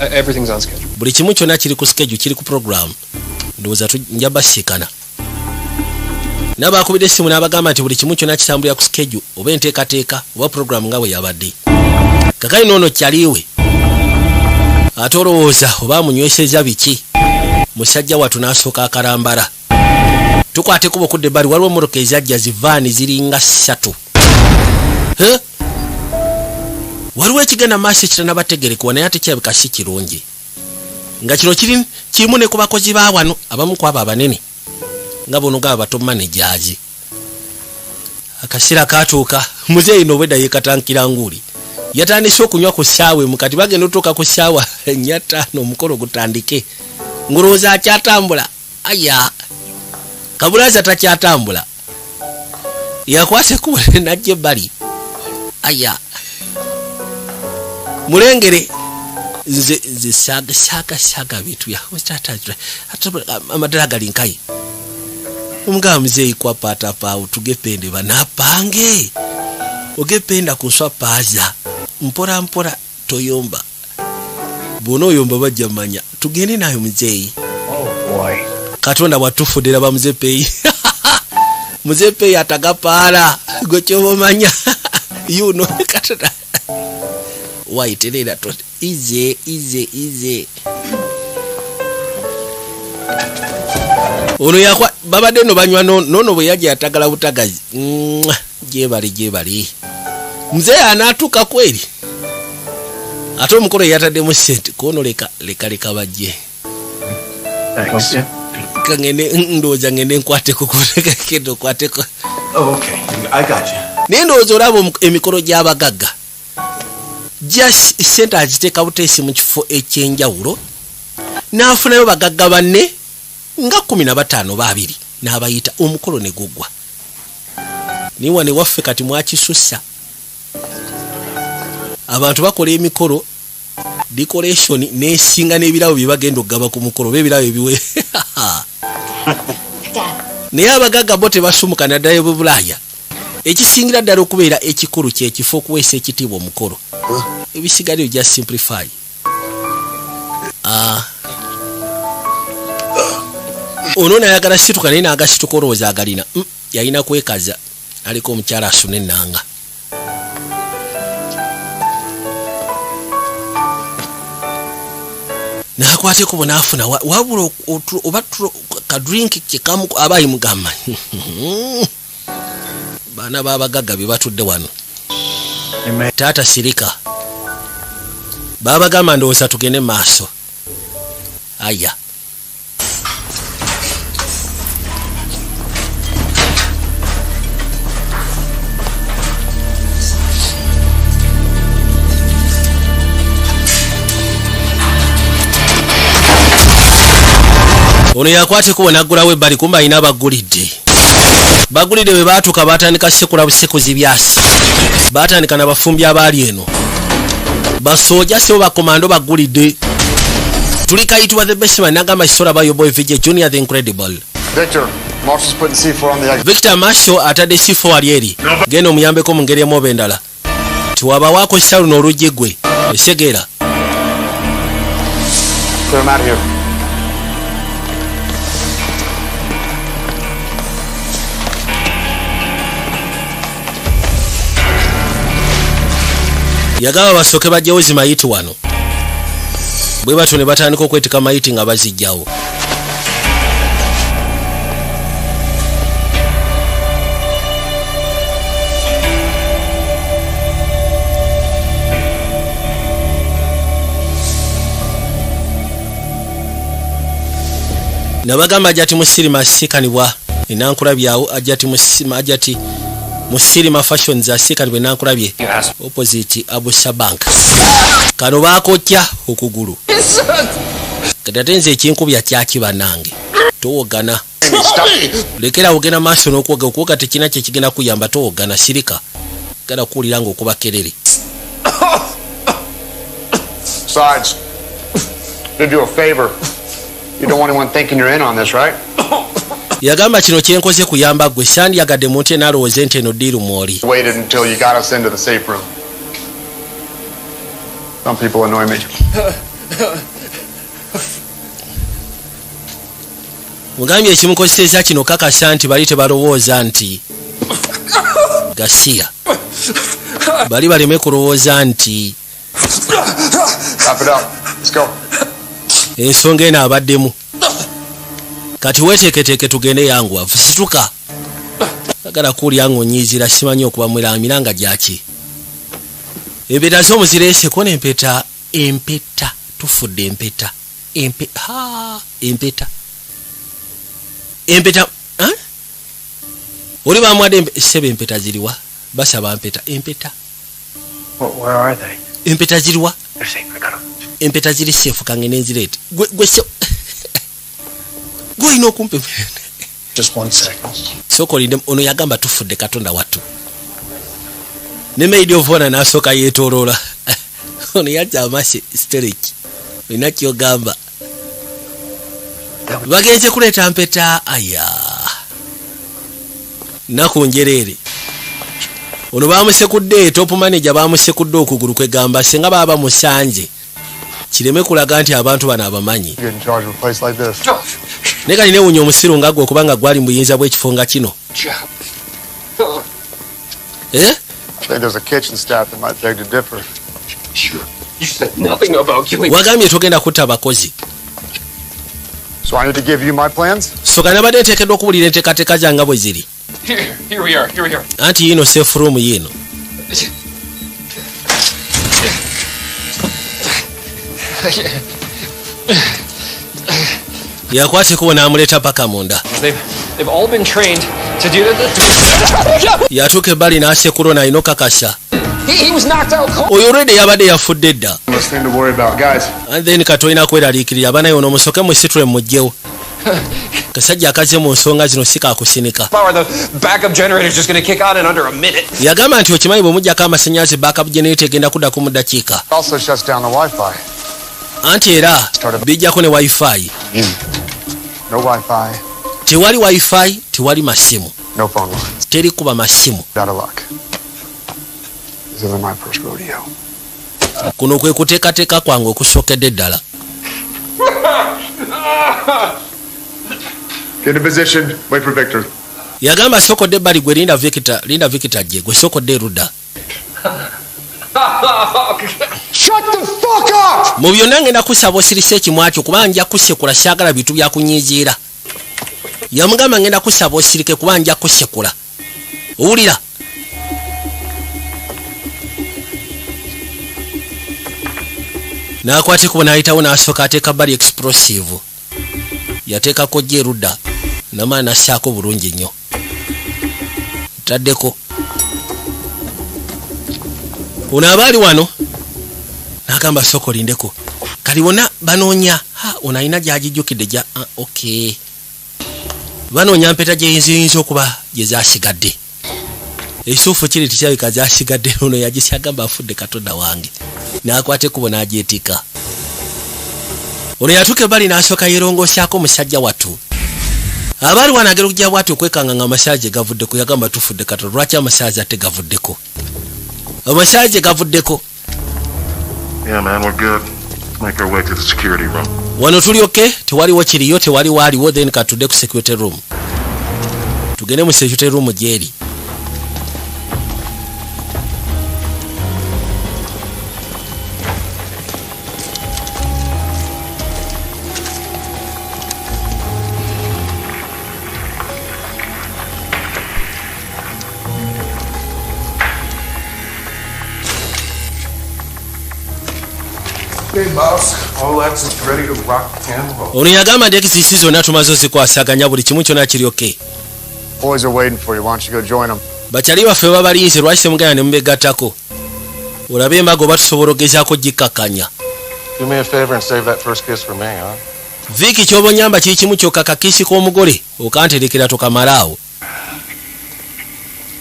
S2: Everything's on schedule.
S1: Buli kimu kyonna kiri ku schedule, kiri ku program. Ndowooza njja basiikana. Nabaakubira essimu n'abagamba nti buli kimu kyonna kitambulira ku schedule oba enteekateeka oba program nga bwe yabadde. Kakali noono kyaliwe. Ate olowooza oba amunyweseza biki. Musajja wattu n'asooka akarambala. Tukwate kuba okudda ebbali waliwo emmotoka ezajja zivaani ziringa 3. Waliwo ekigenda maaso ekitanabategerekwa naye ate kirabika si kirungi. Nga kino kirimu ne ku bakozi ba wano abamu ku abo abanene nga bono gaba bato managers. Akasira katuuka muzeeyi n'obwedda yeekatankira nguuli. Yatandise okunywa ku ssaawa emu kati bagenda otuuka ku ssaawa 4 omukolo gutandike. Ngulowooza akyatambula. Aya Kabulaza takyatambula. Yakwase kuba najja ebbali. Aya mulengere nze saga bitu ya amadala gali nkai omugamba muzeeyi kwa pata pawo tugepende banapange ogependa kuswa paza mpora toyomba bono oyomba bajja manya tugende nayo muzeeyi.
S5: Oh boy.
S1: Katonda watufudira ba muzeeyi. Muzeeyi atagapaala gochobo manya. You know Katonda. Wait, easy. Ono yakwa babadde no banywa nono bwe yaje atagala butagazi. Jebali. Mzee anatuka kweli. Ate omukolo yatadde mu sente kono leka bajje.
S5: Thanks.
S1: Kangene ndoza ngene nkwate kukoleka kendo kwateko.
S7: Oh, okay. I got you.
S1: Nendo zorabo emikolo gy'abagagga. Just sente agiteka butesi mu kifo ekyenjawulo. Naafunayo bagagga banne nga 15 babiri n'abayita omukolo ne guggwa. Niwa ne waffe kati mwakisussa. Abantu bakola emikolo decoration nesinga n'ebirawo bye bagenda okugaba ku mukolo b'ebirawo ebiwe. Naye abagagga bo tebasumuka naddala mu Bulaaya. Ekisingira ddala okubeera ekikulu kyekifo okuweesa ekitiibwa omukolo. Ebisigadde just simplify. Ono nayagala situka naye n'agasituka olowooza agalina. Yalina kwekaza aliko omukyala asuna ennanga. Nakwate kubo naafuna wabula oba ka drink kyekamu abayi mugamba. Baana babagagga be batudde wano. Taata sirika. Baba gamba ndowooza tugende maaso. aya ono yakwate kubona agulawo ebbali kumba alina bagulidde bwe baatuuka baatandika sekula busekuzi byasi baatandika n'abafumbi abaali eno basooja sebo bakomando bagulidde tuli kayitibwa the bestman n'agamba kisola bayo boy vj junior the incredible
S8: Victor, Marshall's putting C4 on the exit.
S1: Victor Marshall atadde C4 wali eri genda omuyambeko mu ngeri emu endala tiwabawaako saluno oluggi gwe esegeera
S8: Clear him out of here.
S1: yagamba basooke bajjawo zimayiti wano bwe batyo ne batandika okwetika mayiti nga bazijjawo nabagamba ajati musirima asikanibwa enankulabyawo ajati musirima fashions asikanibwa enankulabye opposite Abusha Bank kano bakotya okugulu katatenze ekinkubya kyakiba nange towogana lekera ogenda maaso n'okwoga okwoga tekina kye kigenda kuyamba towogana sirika gala kuwulira nga okuba kerere
S8: Sarge, did you a favor. You don't want anyone thinking you're in on this, right?
S1: yagamba kino kyenkoze kuyamba gwe sandyagadde muntu enalowooze nti eno ddiiru mwoli
S8: Waited until you got us into the safe room. Some people annoy me.
S1: mugambye ekimukozeseza kino kakasa nti bali tebalowooza nti gasiya bali baleme kulowooza nti
S8: Wrap it up. Let's go.
S1: ensonga eno abaddemu kati weteeketeeke tugende yangu situka agala kuwulira ng'onyiizira simanyi okuba mweramira nga gyaki empeta z'omuzira kona empeta tufudde empeta oli bamwadde sebe empeta ziriwa basaba empeta
S5: Where are they?
S1: empeta ziriwa
S5: They're safe. I got them.
S1: empeta ziri sefu kange nenzireete gwe olina okumpa
S5: Just 1 second.
S1: sokolinde ono yagamba tufudde katonda wattu ne maid of honor n'asooka yeetooloola ono yajja amasi stereki olina kyogamba bagenze kuleeta mpeta aya naku njereere ono bamusekudde top manager bamusekudde okugulu kwegamba senga baba musanje kireme kulaga nti abantu bano abamanyi
S8: Get in charge of a place like this.
S1: ne kali newunya omusiru nga gwe okubanga gwali mu buyinza bw'ekifo nga kino
S8: I think there's a kitchen staff that might beg to differ.
S5: Sure. You said nothing about killing.
S1: wagambye togenda kutta abakozi
S8: So I need to give you my plans?
S1: soka nabadde nteekeddwa okuwulira enteekateeka zange bwe ziri
S2: Here we are. Here we are.
S1: anti yino safe room yino yakwate kubo n'amuleeta paka munda
S2: They've all been trained to do that.
S1: yatuuka ebbali n'asekula n'alina okakasa
S2: He was knocked out cold.
S1: oyo olwedde yabadde yafudde dda
S8: Less thing to worry about, guys.
S1: and then katolina kweraliikirira abana yono musoke mu situle mujjewo kasajja akaze mu nsonga zino si kakusinika
S2: Power, the backup generator's just going to kick on in under a minute.
S1: yagamba nti okimanyi bwe mujjako amasannyalaze backup generator egenda kuddaku mu ddakiika
S8: Also shuts down the Wi-Fi.
S1: anti era bijjako ne wifi
S8: No Wi-Fi,
S1: tewali wifi tewali masimu
S8: no phone lines.
S1: teri kuba masimu
S8: Out of luck. This isn't my first rodeo.
S1: kuno kwe kuteekateeka kwange okusookedde ddala
S8: Get in position. Wait for Victor.
S1: yagamba sookodde ebbali gwe linda Victor gye gwe sookodde erudda
S8: Shut the fuck up!
S1: mu byonna ngenda kusaba osirisa ekimwakyo kuba nja kusekula saagala bitu byakunyiiziira yamugamba ngenda kusaba osirike kuba nja kusekula owulira n'akwate kubona ayitawo n'asooka ateeka bali explosive yateekako jeruda namaana assaako bulungi nnyo taddeko ono abaali wano n'agamba sooka olindeko kali wonna banoonya ono alina gyagijjukidde gya okay banoonya mpeta gyeyinziyinza okuba gye zaasigadde ekituufu kiri tikyabika zaasigadde ono yagisyagamba afudde katonda wange n'akwate kubo n'agyetika ono yatuuka ebbali n'asooka yerongosyako omusajja wattu abaali wanagera okujja bwati okwekanga nga amasaaje gavuddeko yagamba tufudde katonda lwaki amasaaje ate gavuddeko amasaaje gavuddeko
S9: Yeah, man, we're good. Let's make our way to the security room.
S1: Wano tuli okay, tewaliwo kiriyo tewaliwo then katudde ku security room. Tugende mu security room jeri.
S7: Okay, boss. All that's ready to rock and roll.
S1: Ono yagamba ndekisi zonna tumaze ozikwasaganya buli kimu kyonna kiri okay.
S8: Boys are waiting for you. Why don't you go join them?
S1: Bakyali baffe babalinze lwaki temugenda ne mubegattako. Olabe embago batusobola ogezaako gikkakkanya.
S7: Do me a favor and save that first kiss for me, huh?
S1: Viki ky'obonyamba kiri kimu kyokka kakisi k'omugole okanterekera tokamalaawo.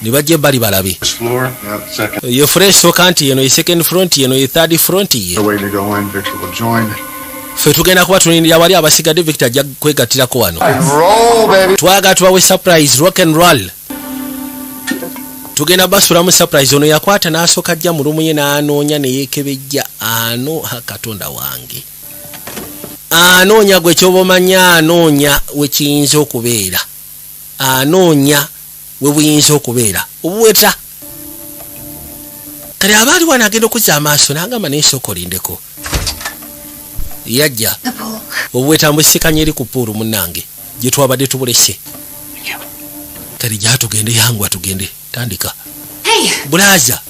S1: Ne bajja ebbali balabe.
S9: Floor, second.
S1: Ye fresh sooka nti yeno ye second front yeno ye third front ye.
S8: They're waiting to go in. Victor will join.
S1: Ffe tugenda kuba tulindira wali abasigadde Victor ajja kwegattirako wano.
S8: Roll, baby.
S1: Twaga tubawe surprise rock and roll. Tugenda basulamu surprise ono yakwata n'asooka ajja mu lumu ye n'anoonya ne yeekebejja katonda wange. Anoonya gwe ky'obomanya anoonya we kiyinza okubeera. Anoonya we buyinza okubeera. Obuweta. Kale abaali wano agenda okuzza amaaso n'agamba n'esooka olindeko. Yajja. Obuweta mbusikanye eri ku puulu munnange. Gye twabadde tubulese. Kale gya tugende yangu tugende. Tandika.
S3: Hey!
S1: Bulaza.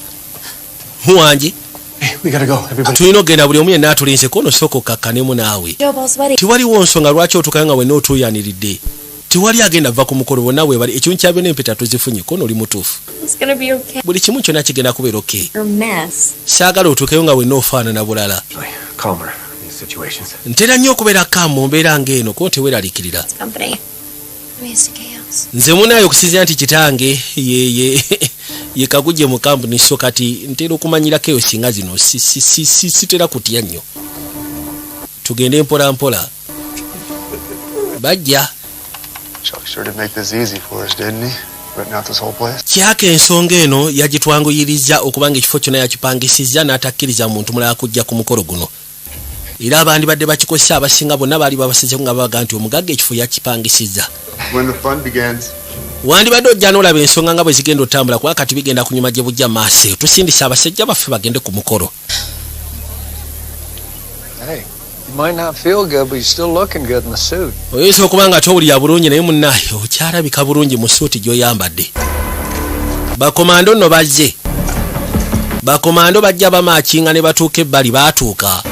S1: Wangi.
S2: Hey, we gotta go. Everybody.
S1: Tulina ogenda buli omu yenna atulinze kono sooka okakkanemu naawe. Tewaliwo nsonga lwaki otuukayo nga wenna otuuyaniridde. Tewali agenda va ku mukolo bonna bwe bali ekintu kya byonna empeta tuzifunye kono oli mutuufu. Buli kimu kyonna kigenda kubeera okay. Saagala otuukeyo nga wenna ofaanana bulala.
S2: Calmer in these situations.
S1: Ntera nnyo okubeera kaamu mu mbeera ng'eno ko teweeraliikirira. Nze munaayo okusinzira nti kitange ye kagujje mu kampuni so kati ntera okumanyirako eyo singa zino sitera kutya nnyo. Tugende mpola mpola. Bajja.
S8: Chuck sure did make this easy for us, didn't he? Renting out this whole place.
S1: Kyaka ensonga eno yagitwanguyiriza okubanga ekifo kyonna yakipangisizza n'atakkiriza muntu mulala kujja ku mukolo guno. Era abandi badde bakikozesa abasinga bonna baali babaseze nga babaga nti omugagga ekifo yakipangisizza.
S8: When the fun begins.
S1: Wandibadde ojja n'olaba ensonga nga bwe zigenda otambula kuba kati bigenda kunyuma gye bujja maaso eyo. Tusindisa abasajja baffe bagende ku mukolo.
S2: Hey, you might not feel good, but you're still looking good in the suit.
S1: Oyinza okuba nga towulira bulungi naye munnaaye okyalabika bulungi mu suuti gy'oyambadde. Bakomando nno bazze. Bakomando bajja bamaakinga ne batuuka ebbali baatuuka.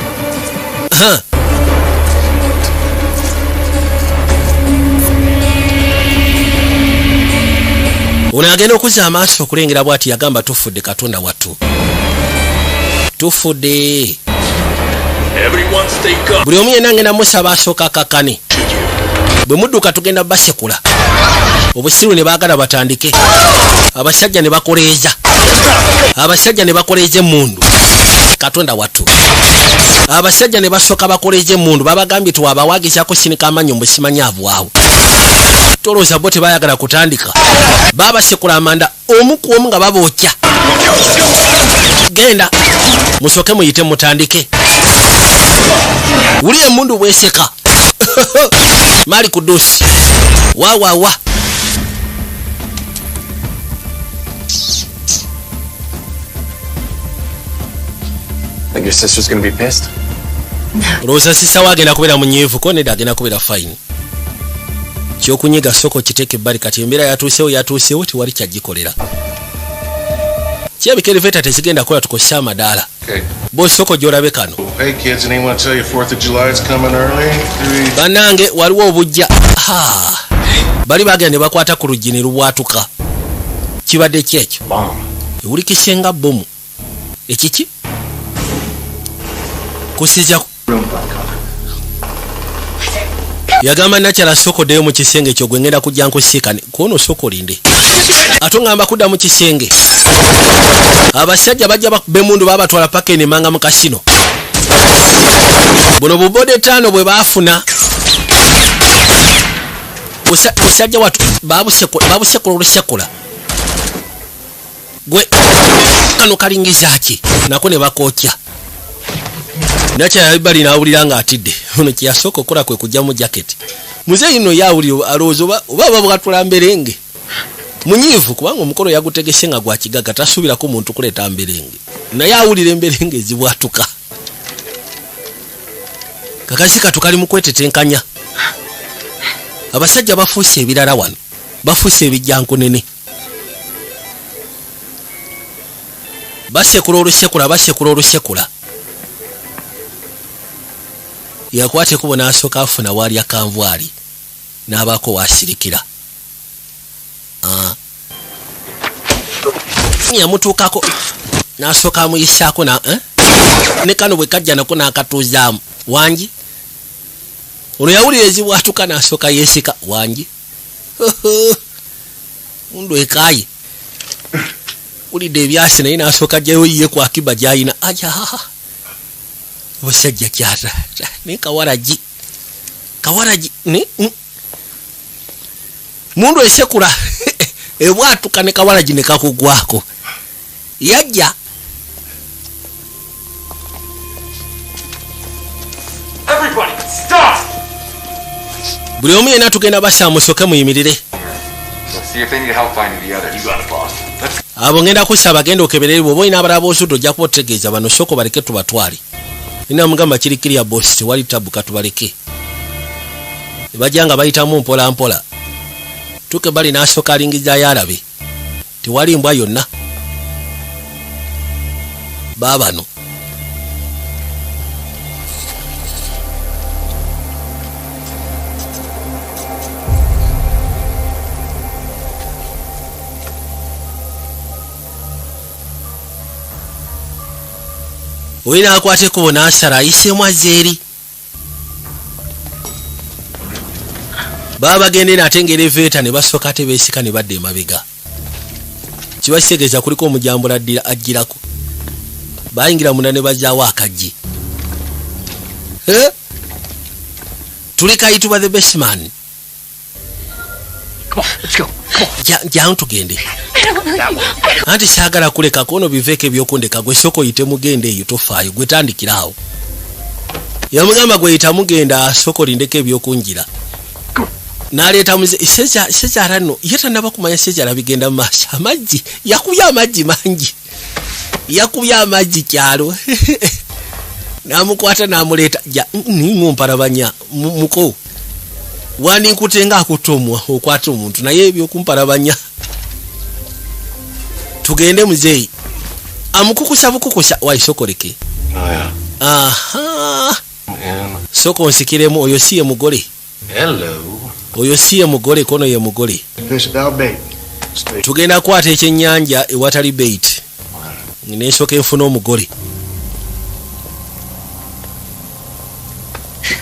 S1: Ono agenda okuzza amaaso okulengera bw'ati yagamba tufudde katonda wattu. Tufudde. Buli omu yenna ngenda musaba asooka akakkane. Bwe mudduka tugenda basekula. Obusiru ne baagala batandike. Abasajja ne bakoleeza. Abasajja ne bakoleeza emmundu. Katonda wattu. Abasajja ne basooka bakoleeza emmundu babagambye twabawagizaako sinika amanyo mbusimanyaavu awo. Tolooza bo tebaayagala kutandika. Babasekula amanda omu ku omu nga babookya. Genda musooke muyite mutandike. Wuli emmundu bweseka. Mali kudusi. Wa.
S6: Think your sister's gonna be pissed?
S1: Olowooza sisa wagenda kubeera munyiivu ko nedda agenda kubeera fine. Kyokunyiga soko kiteeke ebbali kati embeera yatuusewo tewali kyagikolera. kirabika elevator tezigenda kola tukosya amadaala.
S9: Okay.
S1: Boss soko gy'olabe kano.
S9: Hey kids, anyone tell you 4th of July is coming early?
S1: Bannange waliwo obujja. Bali bagenda ne bakwata ku luggi ne lubwatuka. Kibadde kyekyo. Ewulikise nga bomu. Ekiki? Kusija yagamba nakyala soko deyo mu kisenge ekyo gwe ngenda kujja nkusiikane kuono soko linde ate ngamba kudda mu kisenge abasajja bajja bemundu babatwala paka enemanga mu kasino buno bubode 5 bwe baafuna busajja watu babusekula olusekula gwe kano kalingiza ki nako ne bakookya nakyala bali nawulira nga atidde ono kyasooka okola kwe kujja mu jacket muze yino yawuli alowooza oba babwatula mberenge munyiivu kubanga omukolo yagutegese nga gwa kigaga tasuubirako muntu kuleeta mberenge naye awulira emberenge ezibwatuka kakasi katukali mu kwetetenkanya abasajja bafuuse ebirala wano bafuuse ebijjankunene basekula olusekula yakwate kubo n'asooka afuna waali akanvaali n'abaako wasirikira yamutuukako n'asooka amuyisaako ne kano bwe kajja nako n'akatuuzaamu wangi ono yawulira ezibwatuka n'asooka yeesika wangi mundu ekaaye wulidde ebyasi naye n'asooka jjayo yiye ku akiba gy'ayina ajahaha busajja kyata ne kawaragi ne mundu esekula ebwatuka ne kawaragi ne kakugwako yajja
S2: Everybody, stop!
S1: buli omu yena tugenda basa musoke muyimirire.
S2: Let's see if they need help finding the others. You got it, boss.
S1: Abo ngenda kusaba bagenda okeberere bwo boyina abala bosuto ojja kubategeeza bano soko baleke tubatwale. Nina mugamba kirikiri ya boss tewali tabu katubaleke. Bajanga bayitamu mpola mpola. Tuke bali n'asooka alingiza yalabe. Tewali mbwa yonna. Babano. Oyina akwate kubo n'asala ayiseemu azeeri. Baba bagendera ate ng'elevator ne basooka ate beesika ne badda emabega. Kibakitegeeza kuliko omujambula ddira ajjirako. Bayingira munda ne bazaawo akaggi. Tuli kayitibwa the best man.
S2: Come on, let's go. Come on.
S1: Jangu tugende. Anti saagala kuleka kono biveeke byokundeka gwe soko yite mugende eyo tofaayo gwe tandikirawo. Yamugamba gwe yita mugenda soko lindeke ebyokunjira. Naleeta muze sejara no yeta ndaba kumanya sejara bigenda masha amaggi yakubya amaggi mangi. Yakubya amaggi kyalo. Namukwata namuleeta ja nimumparabanya muko. Wani nkutenga akutomwa okwata omuntu naye ebyo kumparabanya. Tugende muzeyi. Amukukusa bukukusa waisokoleke. Aha. Soko nsikiremu oyo siye mugole.
S9: Hello.
S1: Oyo siye mugole kono ye mugole.
S8: Fish without bait.
S1: Tugenda kwata ekyennyanja ewatali bait. Nesooka enfuna omugole.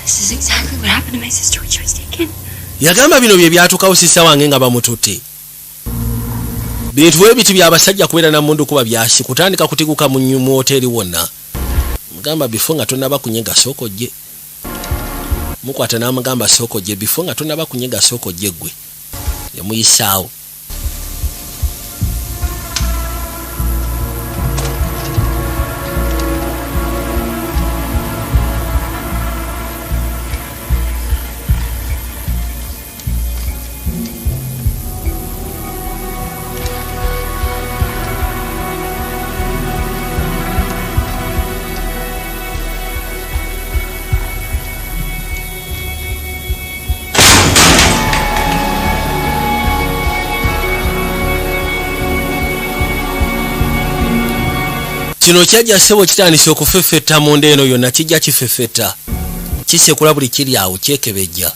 S3: This is exactly what happened to my sister when she was taken.
S1: Yagamba bino bye byatukawo sissa wange nga bamututte. Bintu ebiti byabasajja kubeera na mundu kuba byasi kutandika kutiguka mu hoteli wonna. Mugamba before nga tonnaba kunyega soko gye. Mukwata n'amugamba soko gye before nga tonnaba kunyega soko gye gwe. Yamuyisaawo. kino kyajja sebo kitandise okufefetta mu ndeeno yonna kijja kifefetta kisekula buli kiri awo kyekebejja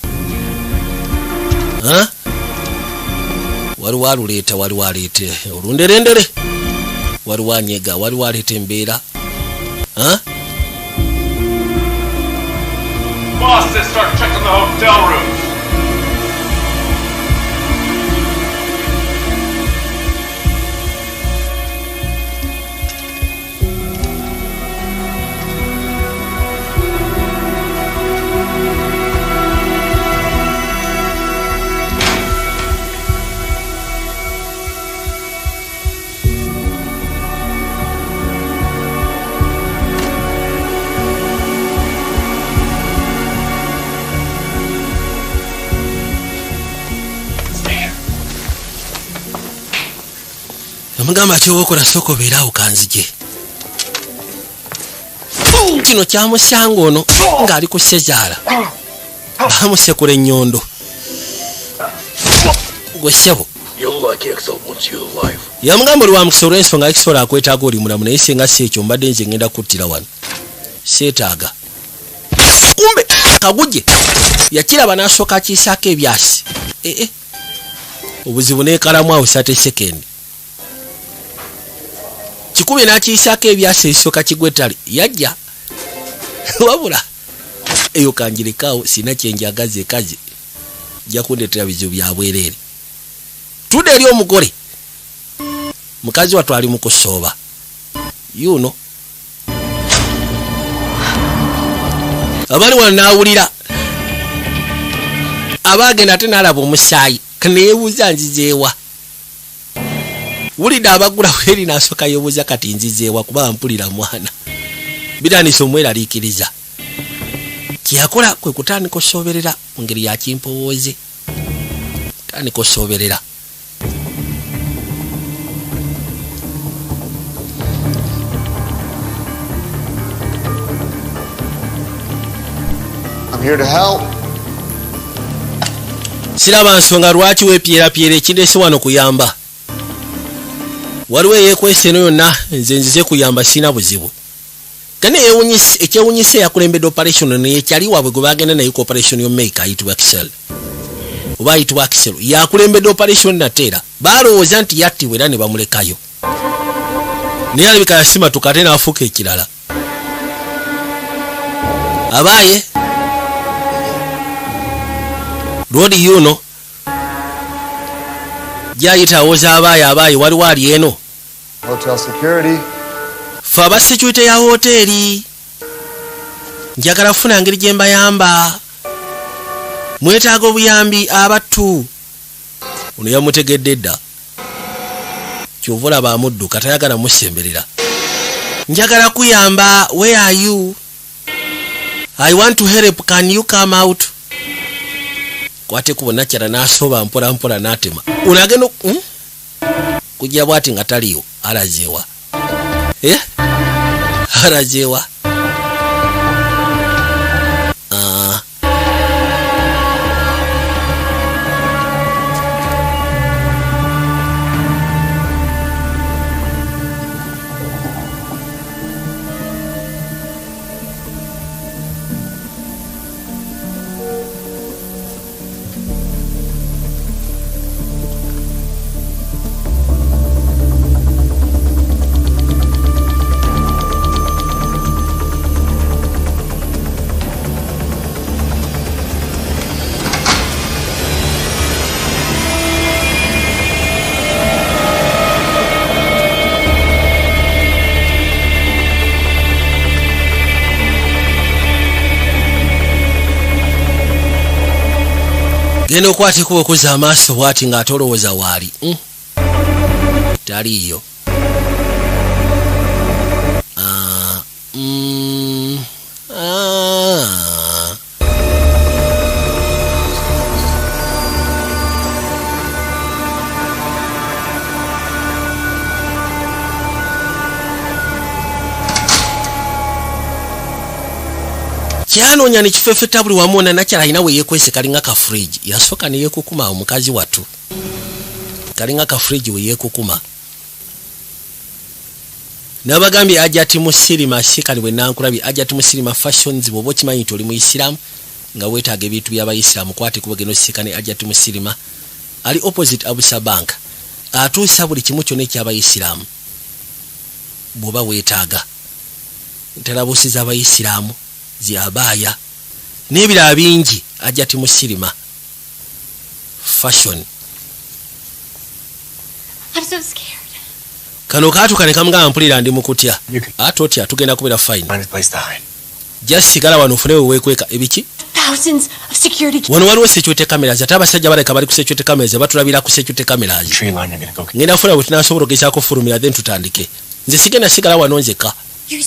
S1: waliwo aluleeta waliwo aleete olunderendere waliwo anyega waliwo aleeta embeera
S2: Boss says start checking the hotel rooms.
S1: Mugamba kyokola soko beerawo kanzije kino kyamusanga ono ng'ali ku sezaala bamusekula ennyondo gwe ssebo yamugamba oli wa mukisa olw'ensonga ekisobola akwetaaga oli mulamu naye singa si ekyo mbadde nze ngenda kuttira wano seetaaga kumbe kagujje yakiraba n'asooka akiisaako ebyasi obuzibu n'ekalamu awo sate sekendi kikubye n'akiisaako ebyasi ekisooka kigwetali yajja wabula eyo kanjirekaawo sina kyenjagaza ekazi jja kundeetera bizibu bya bwereere tudde eri omugole mukazi wattu ali mu kusooba yuno abali wano n'awulira aba agenda ate n'alaba omusaayi kaneebuuza nzizeewa wulidde abagula weri n'asooka yeebuuza kati nzizeewa kuba mpulira mwana bitandise omweraliikiriza kyeyakola kwe kutandika osooberera mu ngeri ya kimpowooze tandika osooberera
S8: I'm here to help.
S1: Siraba nsonga lwaki weepyerapyera ekindeese wano kuyamba waliwo eyeekwesa eno yonna nze nzize kuyamba sina buzibu kane ekyewunyisa yakulembedde operation naye kyali waabwe gwe bagenda naye ku operation y'omeka ayitibwa Axel oba ayitibwa Axel yakulembedde operation nateera balowooza nti yattibwa era ne bamulekayo naye alabika yasima tukate n'afuuka ekirala abaaye lodi yuno gyayitawooza abaaye waliwo ali eno
S8: Hotel security.
S1: fe aba security ya hoteeri njagala funa ngeri gye mbayamba mwetaaga obuyambi abattu ono yamutegedde dda kyova olaba amudduka tayagala musemberera njagala kuyamba where are you I want to help can you come out kwate kubona kyala n'asooba mpola mpola n'atema unagenda kujja bwati nga taliyo alazeewa alazeewa genda okwata ekuba okuza amaaso bwati ng'ate olowooza waali taliiyo kyanoonya ne kifefetta buli wamu ona nakyala alina we yeekwese kalinga ka fridge yasooka ne yeekukuma omukazi wattu kalinga ka fridge we yeekukuma nabagambye Ajati Musirima shikali bwe nankulabye Ajati Musirima fashions bwo kimanyi nti oli mu Islam nga wetaaga ebintu by'abayisiramu kwate kubageno sikane Ajati Musirima ali opposite Abusa Bank atuusa buli kimu kyonna eky'abayisiramu bwoba weetaaga ntalabusiza abayisiramu ziabaya n'ebirala bingi Ajati Musirima fashion.
S3: I'm so scared.
S1: Kano katukane kamugamba mpulira ndi mukutya atotya tugenda kubera fine.
S6: Find a place to hide.
S1: Just sigala wano ufune wekweka ebiki
S3: Thousands of security.
S1: wano waliwo security cameras ate abasajja baleka bali ku security cameras batulabira ku security cameras
S6: Tree line, you're gonna go.
S1: ngenda funa bwe tunasobola okugezaako fulumira then tutandike nze sigenda sigala wano nzeka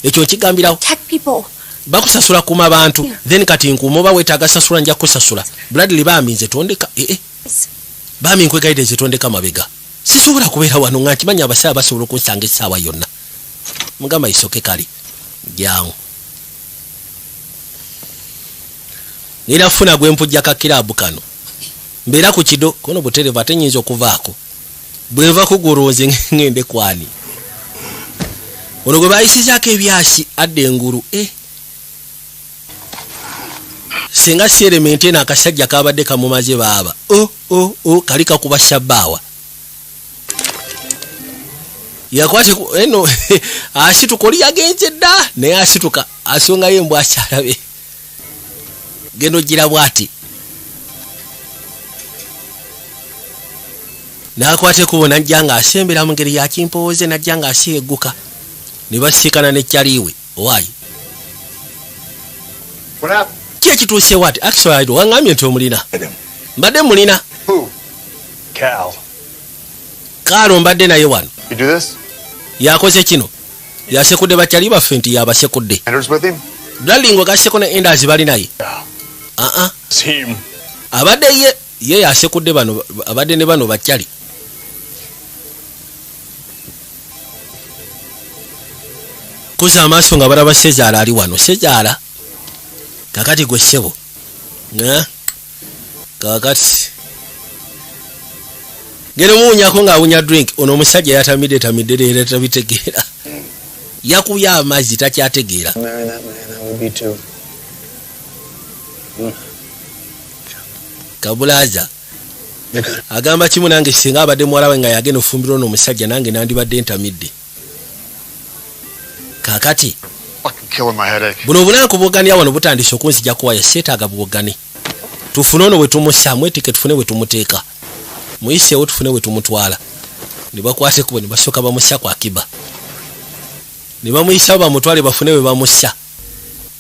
S1: ekyo nkigambirawo
S3: Protect people.
S1: bakusasula kuma abantu then kati nkuuma oba weetaaga sasula nja kusasula Bradley bambi nze tondeka bambi nkwegaide nze tondeka mabega sisobola kubeera wano nga nkimanya abasaya basobola okunsanga essaawa yonna mugamba isoke kali jangu nira funa gwe mpujja ka kilabu kano mbeera ku kido kono butereva ate nyinza okuvaako bweva kugurooze ngende kwani ono gwe bayisizaako ebyasi adde enguru singa si element eno akasajja kabadde kamumaze baaba kali kakuba shabbaawa yakwate eno asituka oli yagenze dda naye asituka asongayo embwa akyalabe gendo gira bwati nakwate kubona ajja nga asembera mu ngeri ya kimpooze najja nga asieguka ne basikana ne kyaliwe owaayi kye kituuse wati actually wangambye nti omulina mbadde mulina Kalo mbadde naye wano
S8: You do this?
S1: yakoze kino yasekudde bakyali baffe nti yabasekudde
S8: Enders with him?
S1: Darling gaseko ne Enders bali naye
S8: Team.
S1: abadde ye yasekudde bano abadde ne bano bakyali kuza amaaso nga balaba Sezaala ali wano Sezaala kakati gwe ssebo kakati ngeno muunyako ng'awunya drink ono omusajja yatamidde leero tabitegeera yakubye amazzi takyategeera
S6: Marry that man, I would be too.
S1: Kabulaza agamba kimu nange singa abadde muwala we nga yagenda ofumbira ono omusajja nange nandibadde ntamidde kakati
S8: Fucking killing my headache.
S1: buno obunanku bwogania wano butandise okunzija kuwaya seetaaga bwogane tufune ono bwe tumussa mwetike tufune bwe tumuteeka muyiseewo tufune bwe tumutwala ne bakwate kubo ne basooka bamussa ku Akiba ne bamuyisawo bamutwale bafune bwe bamussa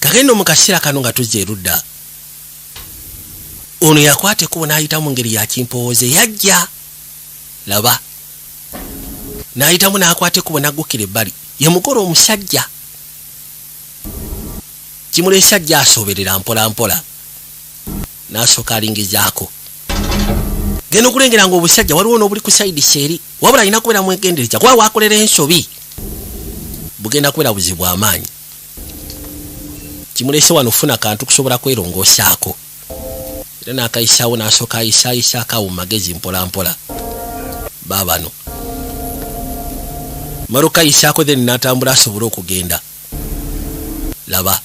S1: kagenda mu kaseera kano nga tuzza erudda ono yakwate kubo n'ayita mu ngeri ya kimpooze yajja laba n'ayitamu n'akwate kubo n'aggukira ebbali ye mugole omusajja kimulesa ajja asooberera mpola mpola n'asooka alingizaako genda okulengera nga obusajja waliwo n'obuli ku sayidi seeri wabula alina kubeera mwegendereza kuba waakolera ensobi bugenda kubeera buzibu amaanyi kimulese wano funa kantu kusobola kwerongoosaako era n'akayisaawo n'asooka ayisaayisaako awo mu magezi mpola mpola baabano maruka isaako then n'atambula asobole okugenda laba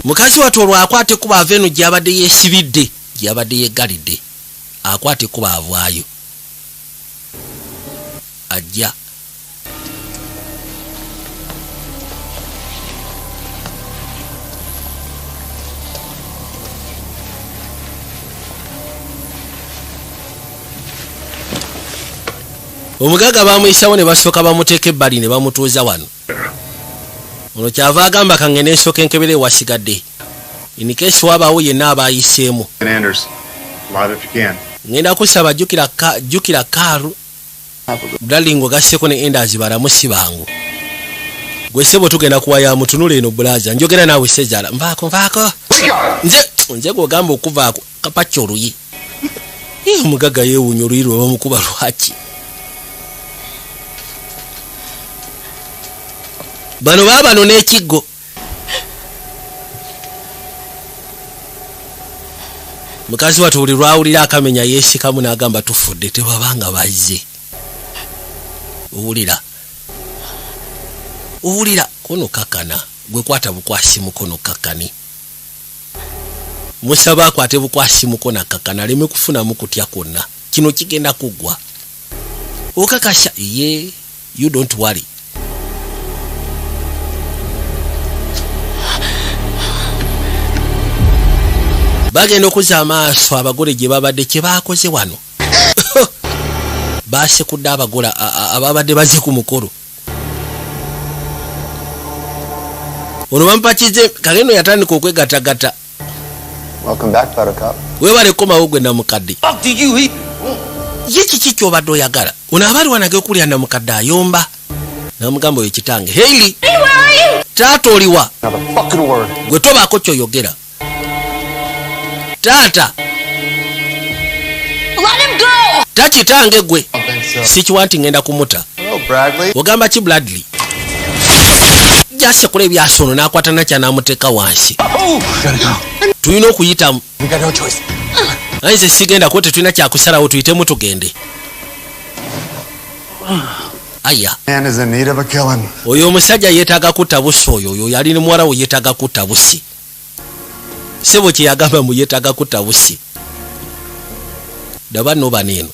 S1: mukazi watu olwo akwate kuba aveno gyabadde yeesibidde gyabadde yegalidde akwate kuba avaayo ajja omugaga bamuyisawo ne basooka bamuteeka ebbali ne bamutuuza wano ono kyava agamba kangene ensooka enkebere ewasigadde inikesi wabaawo yenna abayiseemu
S8: Anders, live if you can.
S1: ngenda kusaba jjukira Kaaru Darling gasseko ne Enders balamusi bangu gwe ssebo tugenda kuwaya mutunula eno bulaza njogera naawe Sezaala nvaako nze gwogamba okuvaako kapacca oluyi omugaga yeewuunya oluyi lwe bamukuba lwaki bano baabano n'ekiggo mukazi watu buli lwawulira akamenya yeesikamu n'agamba tufudde tebabanga bazze. Owulira kono kakana gwe kwata bukwasi mukono kakani. Musaba akwate bukwasi mukono kakana aleme kufuna mukutya kwonna. Kino kigenda kugwa. Okakasha ye you don't worry. Bagenda okuza amaaso abagole gye babadde kye baakoze wano. Baasekudde abagole ababadde bazze ku mukolo. Ono bampakize kagendo yatandika okwegatagata.
S6: Welcome back, Buttercup.
S1: Weebale komawo gwe namukadde. Ye kiki ky'obadde oyagala? Ono abaali wanage okulya namukadde ayomba. Namugamba oyo kitange. Hailey! Taata oliwa? Gwe tobaako ky'oyogera. Taata!
S3: Let him go!
S1: Takitange gwe. Sikiwanti ngenda kumuta.
S6: Hello, Bradley.
S1: Ogamba ki Bradley? Jase kule byasono n'akwata nakya n'amuteeka wansi. Tulina okuyitamu. Nze sigenda ko tetulina kyakusalawo tuyitemu tugende. Aya.
S8: Man is in need of a killing.
S1: Oyo omusajja yeetaaga kutta busi oyo yali ne muwala we yeetaaga kutta busi. Sebo kye yagamba mu yeetaaga kutta busi. Daba no baneeno.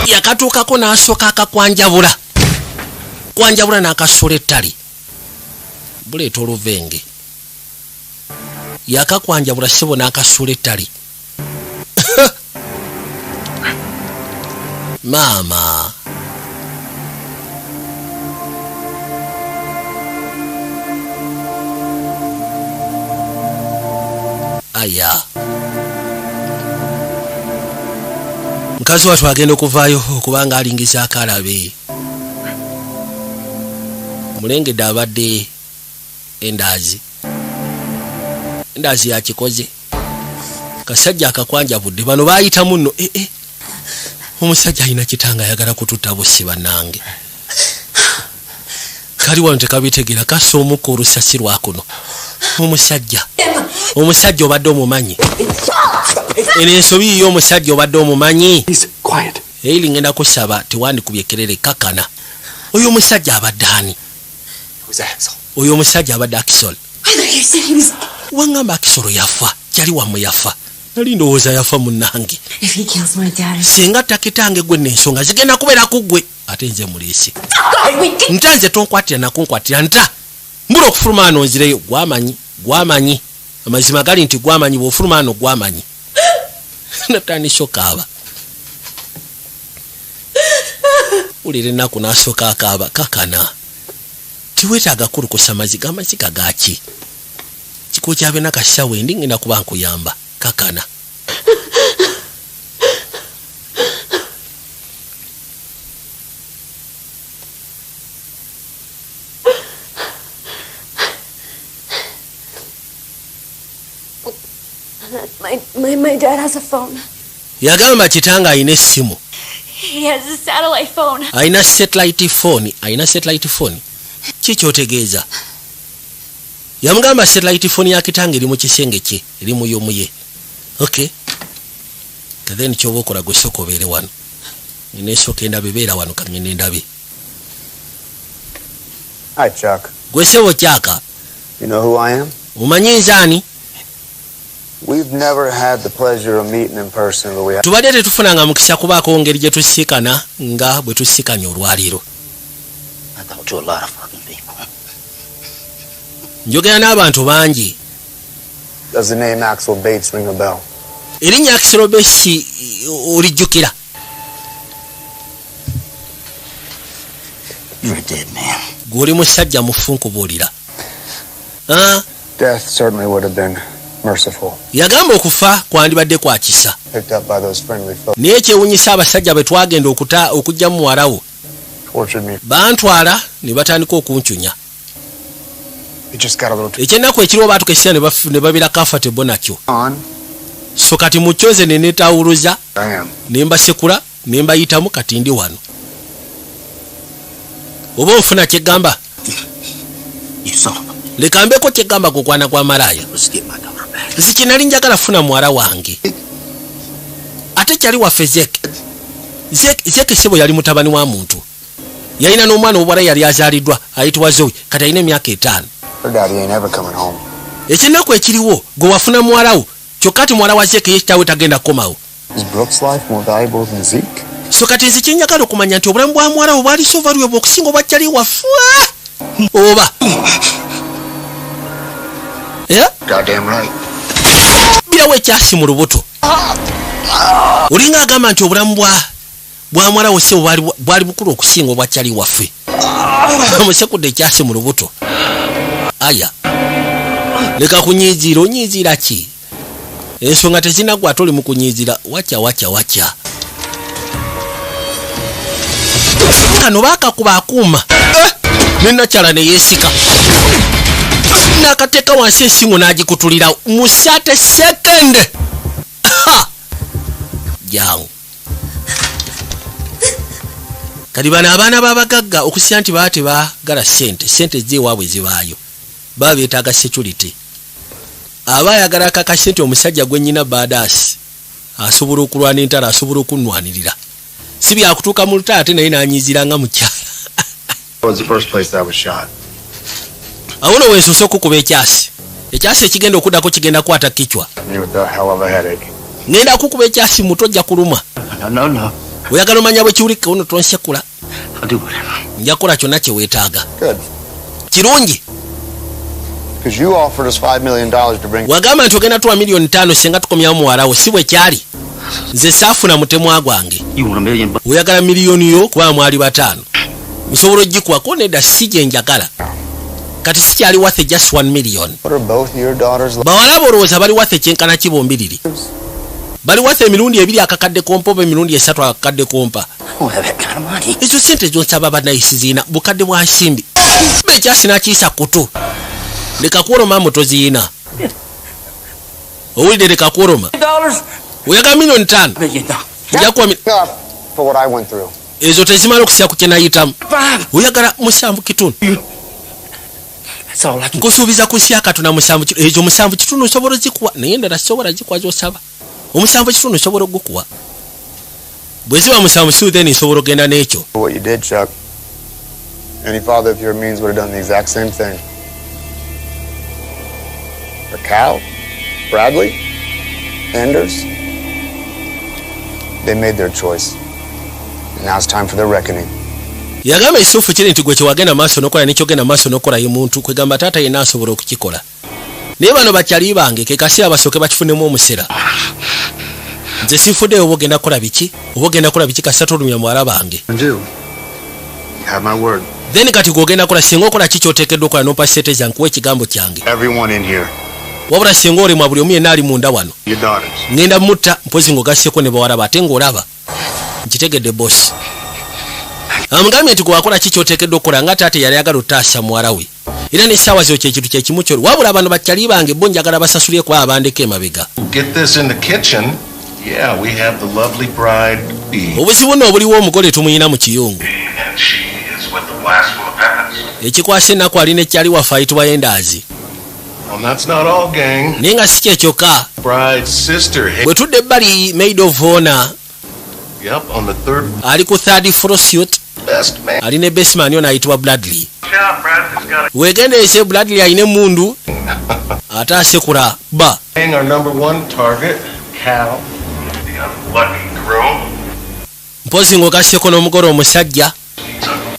S1: Yakatuukako n'asooka akakwanjabula. Kwanjabula n'akasola ettali. Buleeta oluvenge. Yakakwanjabula sebo n'akasola ettali. Maama. Aya. Mukazi watu agenda okuvaayo okubanga alingiza akalabe. Mulengedde abadde endaazi. Endaazi yakikoze. Kasajja akakwanjabudde bano baayita munno. Omusajja alina kitanga ayagala kututta busi bannange. Kali wano tekabitegera kasa omukka olusasi lwakuno. Omusajja obadde omumanyi. Eno ensobi yiyo omusajja obadde omumanyi. Hailey ngenda kusaba tewandikubye ekkerere kakana. Oyo omusajja abadde ani? Oyo omusajja abadde Akisol. Wangamba Akisolo yafa. Kyali wammwe yafa. Nali ndowooza yafa munnange. Singa takitange gwe n'ensonga zigenda kubeera ku ggwe. Ate nze muliisi. Nta nze tonkwatira nakunkwatira nta. Mbula okufuluma ano nzireyo gwamanyi. Amazima gali nti gwamanyi bw'ofuluma ano gwamanyi. Natandise okaaba. Ulira ennaku n'asooka akaaba kakana. Tiweetaaga kulukusa amaziga gaki. Kiko kyabe nakashawe ndi ngenda kuba nkuyamba kakana.
S3: My dad has a phone.
S1: Yagamba kitanga ayina essimu.
S3: He has a satellite phone.
S1: Ayina satellite phone. Kikyotegeeza. Yamugamba satellite phone ya kitanga eri mu kisenge kye, eri mu yomuye. Okay. Then kyoba okola gwe sooka obeere wano. Nesooka endabe beera wano kangende endabe.
S6: Hi, Chuck.
S1: Gwe sebo Kyaka.
S6: You know who I am?
S1: Omanyi nze ani?
S6: We've never had the pleasure of meeting in person, but we have.
S1: Tubadde tetufunanga mukisa kubaako ngeri gye tusiikana nga bwe tusiikanye olwaliiro.
S5: I talked to a lot of fucking people.
S1: Njogera n'abantu bangi.
S6: Does the name Axel Bates ring a bell?
S1: Erinnya Axel Bates olijjukira?
S5: You're a dead man.
S1: Gw'oli musajja mufu nkubuulira.
S8: Death certainly would have been merciful.
S1: Yagamba okufa kwandibadde kwa kisa.
S8: Picked up by those friendly folks.
S1: Naye kyewunyisa abasajja bwe twagenda okujja mu muwalawo.
S8: Tortured me.
S1: Bantwala ne batandika okuncunya.
S8: It just got a little too
S1: Ekyennaku ekiriwo baatukesera ne babira comfortable nakyo.
S8: on.
S1: So kati mucyoze ne neetawuluza
S8: Damn.
S1: ne mbasekula ne mbayitamu kati ndi wano. Oba onfuna kyegamba? Leka mbeko kyegamba kukwana kwa malaya. Zikinali njagala funa muwala wange. Ate kyali waffe Zeke sebo yali mutabani wa muntu. Yalina n'omwana obwala yali azaaliddwa ayitibwa Zoe kati alina emyaka 5.
S8: Her daddy ain't ever coming home.
S1: Ekyennaku ekiriwo gwe wafuna muwalawo kyokka ati muwala wa Zeke ye kitaawe tagenda kukomawo.
S8: Is Brooke's life more valuable than Zeke?
S1: So kati nze kyenjagala okumanya nti obulamu bwa muwalawo bwali so valuable okusinga obwa kyali waffe. Oba. Yeah?
S8: Goddamn right.
S1: Birawo ekyasi mu lubuto. Olinga agamba nti obulamu bwa muwalawo se bwali bukulu okusinga obwa kyali waffe. Omusekudde ekyasi mu lubuto. Aya. Leka kunyiizira onyiizira ki? Ensonga tezinagwa ate oli mu kunyiizira wacha. Kano baakakuba akuuma. Nenakyala ne yeesika. N'akateeka wansi ensingo n'agikutulira mu 30 sekende. Jangu. Kati bano abaana b'abagagga okusiya nti baba tebaagala sente ziwaabwe zibaayo. Baba beetaaga security. Aba ayagala akakasente omusajja gwe nnyina badaasi asobola okulwana entala asobola okunnwanirira. Si byakutuuka mu lutalo ate naye n'anyiiziranga mu kyala.
S8: Was the first place I was shot.
S1: Awono wensoose okukuba ekyasi. Ekyasi ekigenda okuddako kigenda kwata kichwa.
S8: Me with a hell of a headache.
S1: Ngenda kukuba ekyasi muto ojja kuluma.
S5: No.
S1: Oyagala omanya bwe kiwulika ono tonsekula.
S5: I'll do whatever.
S1: Nja kukola kyonna kye weetaaga.
S8: Good.
S1: Kirungi.
S8: Because you offered us $5 million to bring.
S1: Wagamba nti ogenda tuwa $5 million senga tukomyawo muwalawo si bwe kyali. Nze saafuna mutemwa gwange.
S5: You want $1 million?
S1: Oyagala miliyoni yo kuba mwali 5. Nsobola ogikuwako nedda si gye njagala. Kati si kyali worth just $1 million.
S8: What are both your daughters like?
S1: Bawala bolowooza bali worth ekyenkana kibombiriri. Bali worth emirundi 2 akakadde kompa oba emirundi 3 akakadde kompa.
S5: I don't have that kind of money.
S1: Ezo sente zonsaba banayisi ziina bukadde bwa nsimbi. Bekyasi n'akiisa kutu. Leka kuoloma motoziina. Owulidde leka kuoloma. Oyagala $5 million. Nja kuwa
S8: Enough for what I went through.
S1: ezo tezimala okusira ku kye nayitamu. Oyagala 7
S5: That's all I can.
S1: nkusuubiza kusya katuna 7 ezo 7 osobola zikuwa naye endala sobola zikuwa zosaba. 7 osobola okukuwa. Bwe ziba 7 then nsobola ogenda n'ekyo.
S8: What you did, Chuck. Any father of your means would have done the exact same thing. For Cal, Bradley, Anders, they made their choice. And now it's time for their reckoning.
S1: Yagamba Yusufu kiri nti gwe kyewagenda maaso n'okola n'ekyogenda maaso n'okola ye muntu kwegamba taata yenna asobola okukikola. Naye bano bakyali bange ke kaseera basooke bakifunemu omusera. Nze sinfuddeyo oba ogenda kukola biki oba ogenda kukola biki kasita tolumya muwala bange.
S8: You have my word.
S1: Then kati gwogenda kukola singa okola ki ky'oteekeddwa okukola n'ompa ssente zange nkuwa ekigambo kyange.
S8: Everyone in here.
S1: Wabula singa olimwa buli omu yenna ali munda wano.
S8: Your daughters.
S1: Ngenda mutta mpozi ng'ogasseko ne bawala bate ng'olaba. Nkitegedde bosi. Amugambye nti gwe wakola ki ky'oteekeddwa okukola nga taata yali ayagala ottaasa muwala we. Era n'essaawa zo kyekintu kye kimu ky'oli. Wabula bano bakyali bange bo njagala basasulye kuba abandeko emabega.
S9: Get this in the kitchen. Yeah, we have the lovely bride bee.
S1: Obuzibu nno obuliwo omugole tumuyina mu kiyungu.
S9: And she is with the blast from the past.
S1: Ekikwasa ennaku alina ekyali waffe ayitibwa Endaazi.
S9: Well, that's not all, gang.
S1: Naye nga si kye kyokka.
S9: Bride's sister.
S1: Bwe tudde ebbali maid of honor
S9: Yep, on the third
S1: ali ku 3rd floor suite.
S9: best man.
S1: Alina bestman ono ayitibwa Bradley.
S9: Yeah, Bradley's got
S1: Weegenderese Bradley alina emmundu ate asekula ba.
S9: our number 1 target, Cal. The unlucky groom.
S1: Mpozi ng'ogasseko n'omugole omusajja.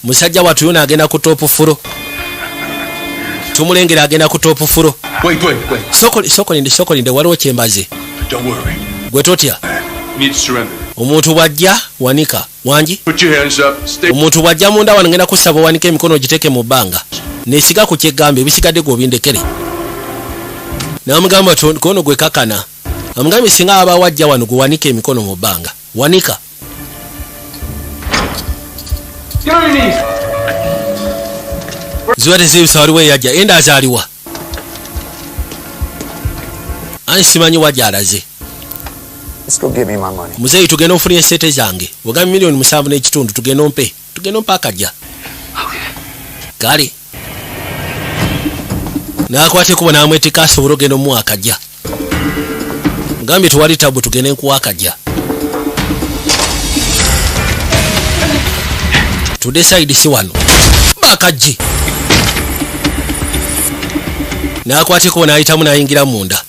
S1: Musajja wattu yono agenda ku top floor. Tumulengera agenda ku top floor.
S7: Wait.
S1: Sokolinde waliwo kyembaze.
S7: Don't worry.
S1: Gwe totya.
S7: You need to surrender.
S1: Omuntu bw'ajja wanika wangi.
S7: Put your hands up. Stay.
S1: Omuntu bw'ajja munda wano ngenda kusaba wanika emikono ogiteeke mu bbanga. Neesiga ku kyeggambe ebisigadde gw'obindekere. Namugamba kono gwe kakana. Amugambye singa aba wajja wano guwanike emikono mu bbanga. Wanika. Ziwate zibisa waliwe yajja. Enda azaliwa. Ansimanyi wajja alaze.
S6: Let's go give me my money.
S1: Muzeyi tugenda ofunye sente zange. Wagamba milioni 7 n'ekitundu tugenda ompe. Tugenda ompa akajja. Kale. Nakwate kubona amwetika asobola ogenda omuwa akajja. Ngambye tuwali tabu tugende nkuwa akajja. Tudecide si wano. Bakajje. Nakwate kubona ayitamu n'ayingira munda.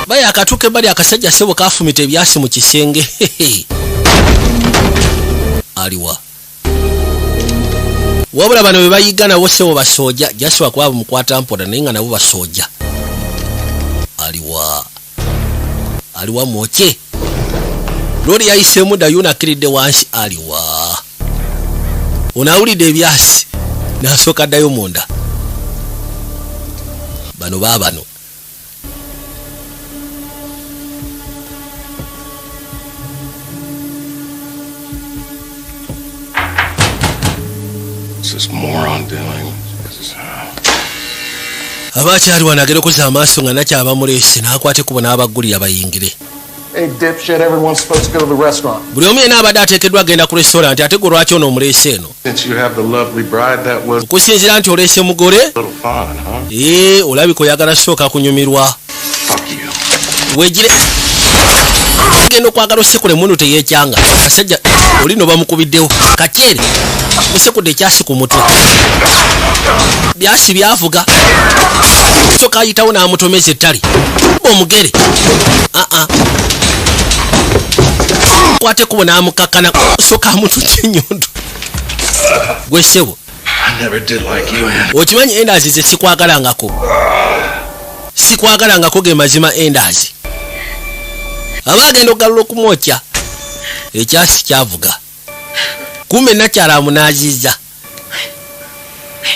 S1: Baya akatuke bali akasajja sebo kafumite byasi mu kisenge. Aliwa. Wabula bano bebayigana wose wo basoja jaswa kwabo mukwata mpoda ninga nabo basoja. Aliwa. Aliwa moche. Lori yaise muda yuna kiride wansi aliwa. Unaulide byasi. Nasoka dayo munda. Bano babano.
S9: This moron doing?
S1: Abakyali wanagere kuza amaaso nga nakya abamulese nakwate kubona abagulira bayingire.
S8: Hey, dipshit, everyone's supposed to go to the restaurant.
S1: Buli omu yena abadde ateekeddwa agenda ku restaurant ate gwe lwaki ono omulese eno.
S9: Since you have the lovely bride that was
S1: Okusinziira nti olese mugole.
S9: little fun, huh?
S1: Olabika oyagala sooka kunyumirwa.
S9: Fuck you.
S1: Wegire. Genda okwagala osekule munu teyeekyanga. Kasajja olino bamukubiddewo. Kakyere. Musekudde ekyasi ku mutwe. Byasi byavuga. Soka ayitawo n'amutomeza ettali. Omugere. Kwate kubona amukakana. Soka amutujja ennyondo. Gwe ssebo.
S9: I never did like you, Ann.
S1: Okimanyi endazi ze sikwagalangako. Sikwagalangako ge mazima endazi. Abagenda ogalula okumwokya. Ekyasi kyavuga. Kumbe nakyala amunaaziza.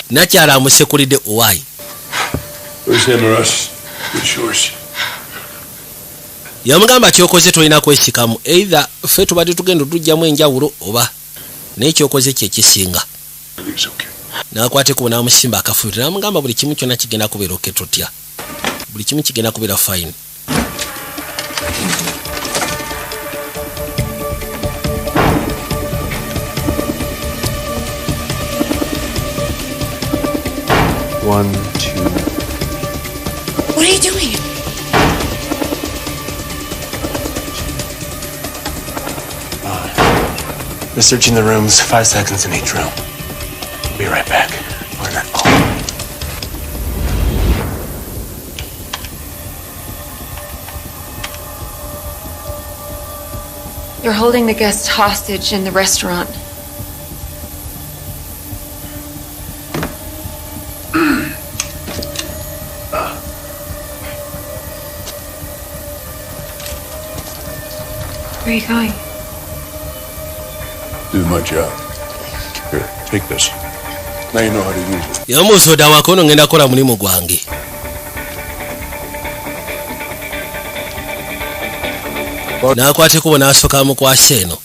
S1: Nakyala amusekulidde owaayi.
S9: Who's him or us? It's yours.
S1: Yamugamba kyokoze tolina kwesikamu. Either ffe tubadde tugenda tujjamu enjawulo oba n'ekyokoze kye kisinga.
S9: It's okay.
S1: Nakwate kubona amusimba akafuuti. Namugamba buli kimu kyonna kigenda kubeera oketotya. Buli kimu kigenda kubeera fine.
S6: One, two.
S3: What are you doing?
S6: We're searching the rooms. 5 seconds in each room. Be right back. Where's that phone?
S10: You're holding the guests hostage in the restaurant. Where are you going?
S9: Do my job. Here, take this. Now you know how to use it.
S1: Yamusoda wakono ngenda kola mulimu gwange. Nakwate kubona asoka mukwase eno.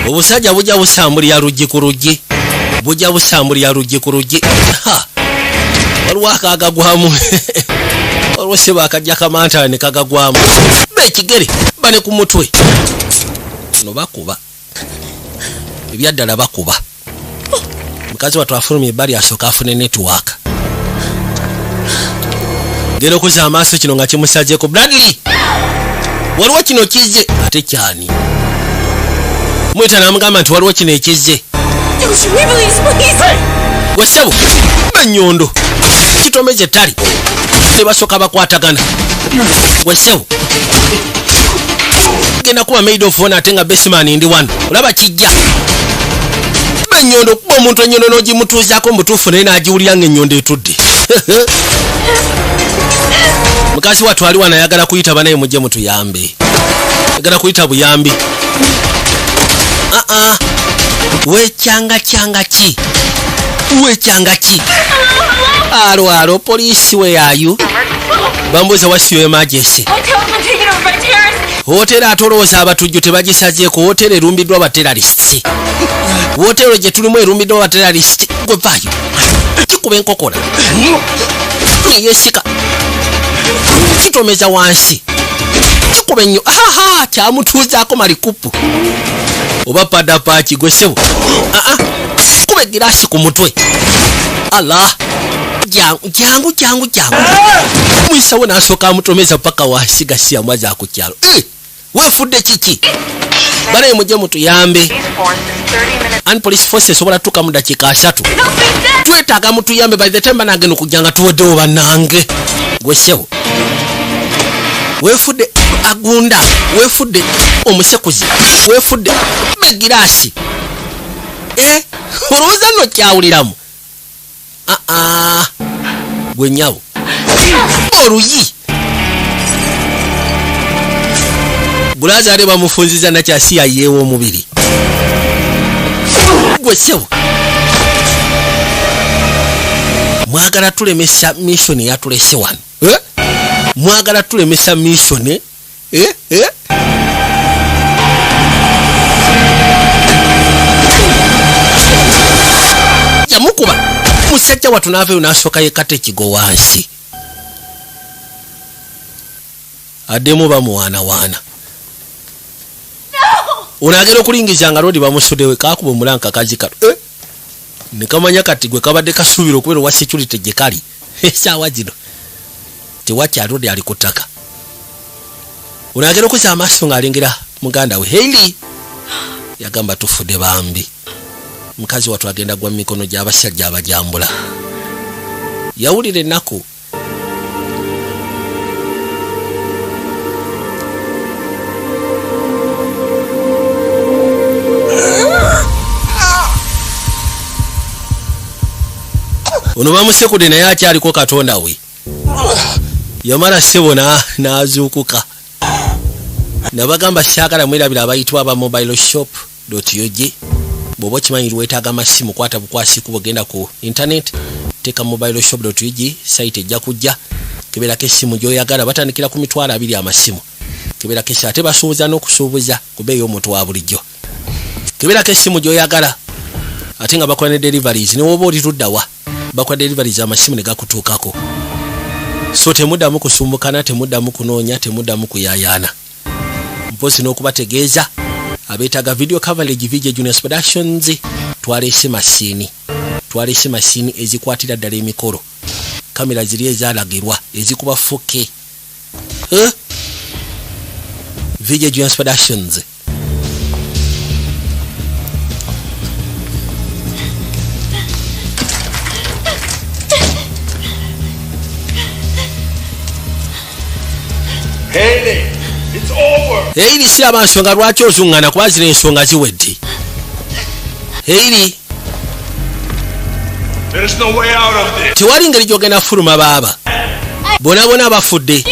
S1: Obusajja bujja busambulira ruggi ku ruggi. Bujja busambulira ruggi ku ruggi. Waliwo akagagwamu. Waliwo seba akajja kamantala ne kagagwamu. Bekigere bane ku mutwe. No bakuba. ebyaddala bakuba. Mukazi wattu afulumye ebbali asooka afune network. Genda okuza amaaso kino nga kimusazeeko. Bradley waliwo kino kizze ate kyani mwita namugamba nti waliwo kino ekizze. Wesebo bannyondo kitomeze tali ne basooka bakwatagana. Wesebo genda kuba maid of honor ate nga Bestman ndi wano olaba kijja. Bannyondo kuba omuntu ennyondo n'ogimutuuzaako mutuufu naye n'agiwulira ng'ennyondo etudde. Mukazi wattu ali wano ayagala kuyitaba naye mujje mutuyambe. Ayagala kuyita buyambi. Wekyanga ki? Wekyanga ki? Alo, police, where are you? Bambuza what's your emergency? Hoteli atolooza abatujju tebagisazeeko. Hoteli erumbiddwa abaterrorists. Hoteli gye tulimu erumbiddwa abaterrorists. Gwe vaayo kikuba enkokola yesika kitomeza wansi kikuba ennyo kyamutuuzaako malikupu oba padapaaki gwesebo kuba egiraasi ku mutwe. Allah jangu mwisawo n'asooka amutomeza paka wansi gasi amwaza ku kyalo. Weefudde kiki? Bale mujje mutuyambe. And police force esobola tuka mu dakiika 3. Twetaaga mutuyambe by the time banagenda okujjanga tuweddewo bannange. Gwesebo weefudde agunda, weefudde omusekuzi, weefudde begiraasi. Olowooza nno kyawuliramu? Gwe nnyabo oluyi bulaza ale bamufunziza nakyasi yayeewo omubiri. Gwesebo mwagala tulemesa mission yatulese wano. Mwagala tulemesa mission. Yamukuba musajja wattu n'aveeyo n'asooka yeekata ekigo wansi. Addemu bamuwaanawaana. Onaagera okulingiza nga lodi bamusuddewe kaakuba omulanka kazi kato. Ne kamanya kati gwe kabadde kasuubira okubeera owa security gye kali. Essaawa zino tewakyali lodi ali ku ttaka. Onaagera okuza amaaso ng'alengera muganda we Hailey. Yagamba tufudde bambi. Mukazi wattu agenda gwa mu mikono gy'abasajja abajambula. Yawulira ennaku. Ono bamusekude naye akyaliko Katonda we. Yamala ssebo n'azuukuka. Nabagamba saagala mwerabira abayitibwa aba mobileshop.org. Bw'oba okimanyi weetaaga amasimu kwata bukwasi kuba ogenda ku internet teeka mobileshop.org site ejja kujja. Keberako essimu gy'oyagala batandikira ku $20 amasimu. Keberako essimu ate basuubuza n'okusuubuza ku bbeeyi y'omuntu wa bulijjo. Keberako essimu gy'oyagala ate nga bakola ne deliveries ne woba oli tuddawa bakola deliveries amasimu ne gakutuukako. So temuddamu kusumbukana, temuddamu kunoonya, temuddamu kuyayaana. Mpozi n'okubategeeza abeetaaga video coverage VJ Juniors Productions twaleese masiini ezikwatira ddala emikolo. Kamera ziri ezaalagirwa ezikuba 4K. VJ Juniors Productions.
S7: Hailey, it's over.
S1: Hailey siraba nsonga lwaki ozuŋŋana kuba zino ensonga ziwedde. Hailey,
S7: There's no way out of this.
S1: tewali ngeri gy'ogenda fuluma baaba. Bonna bafudde.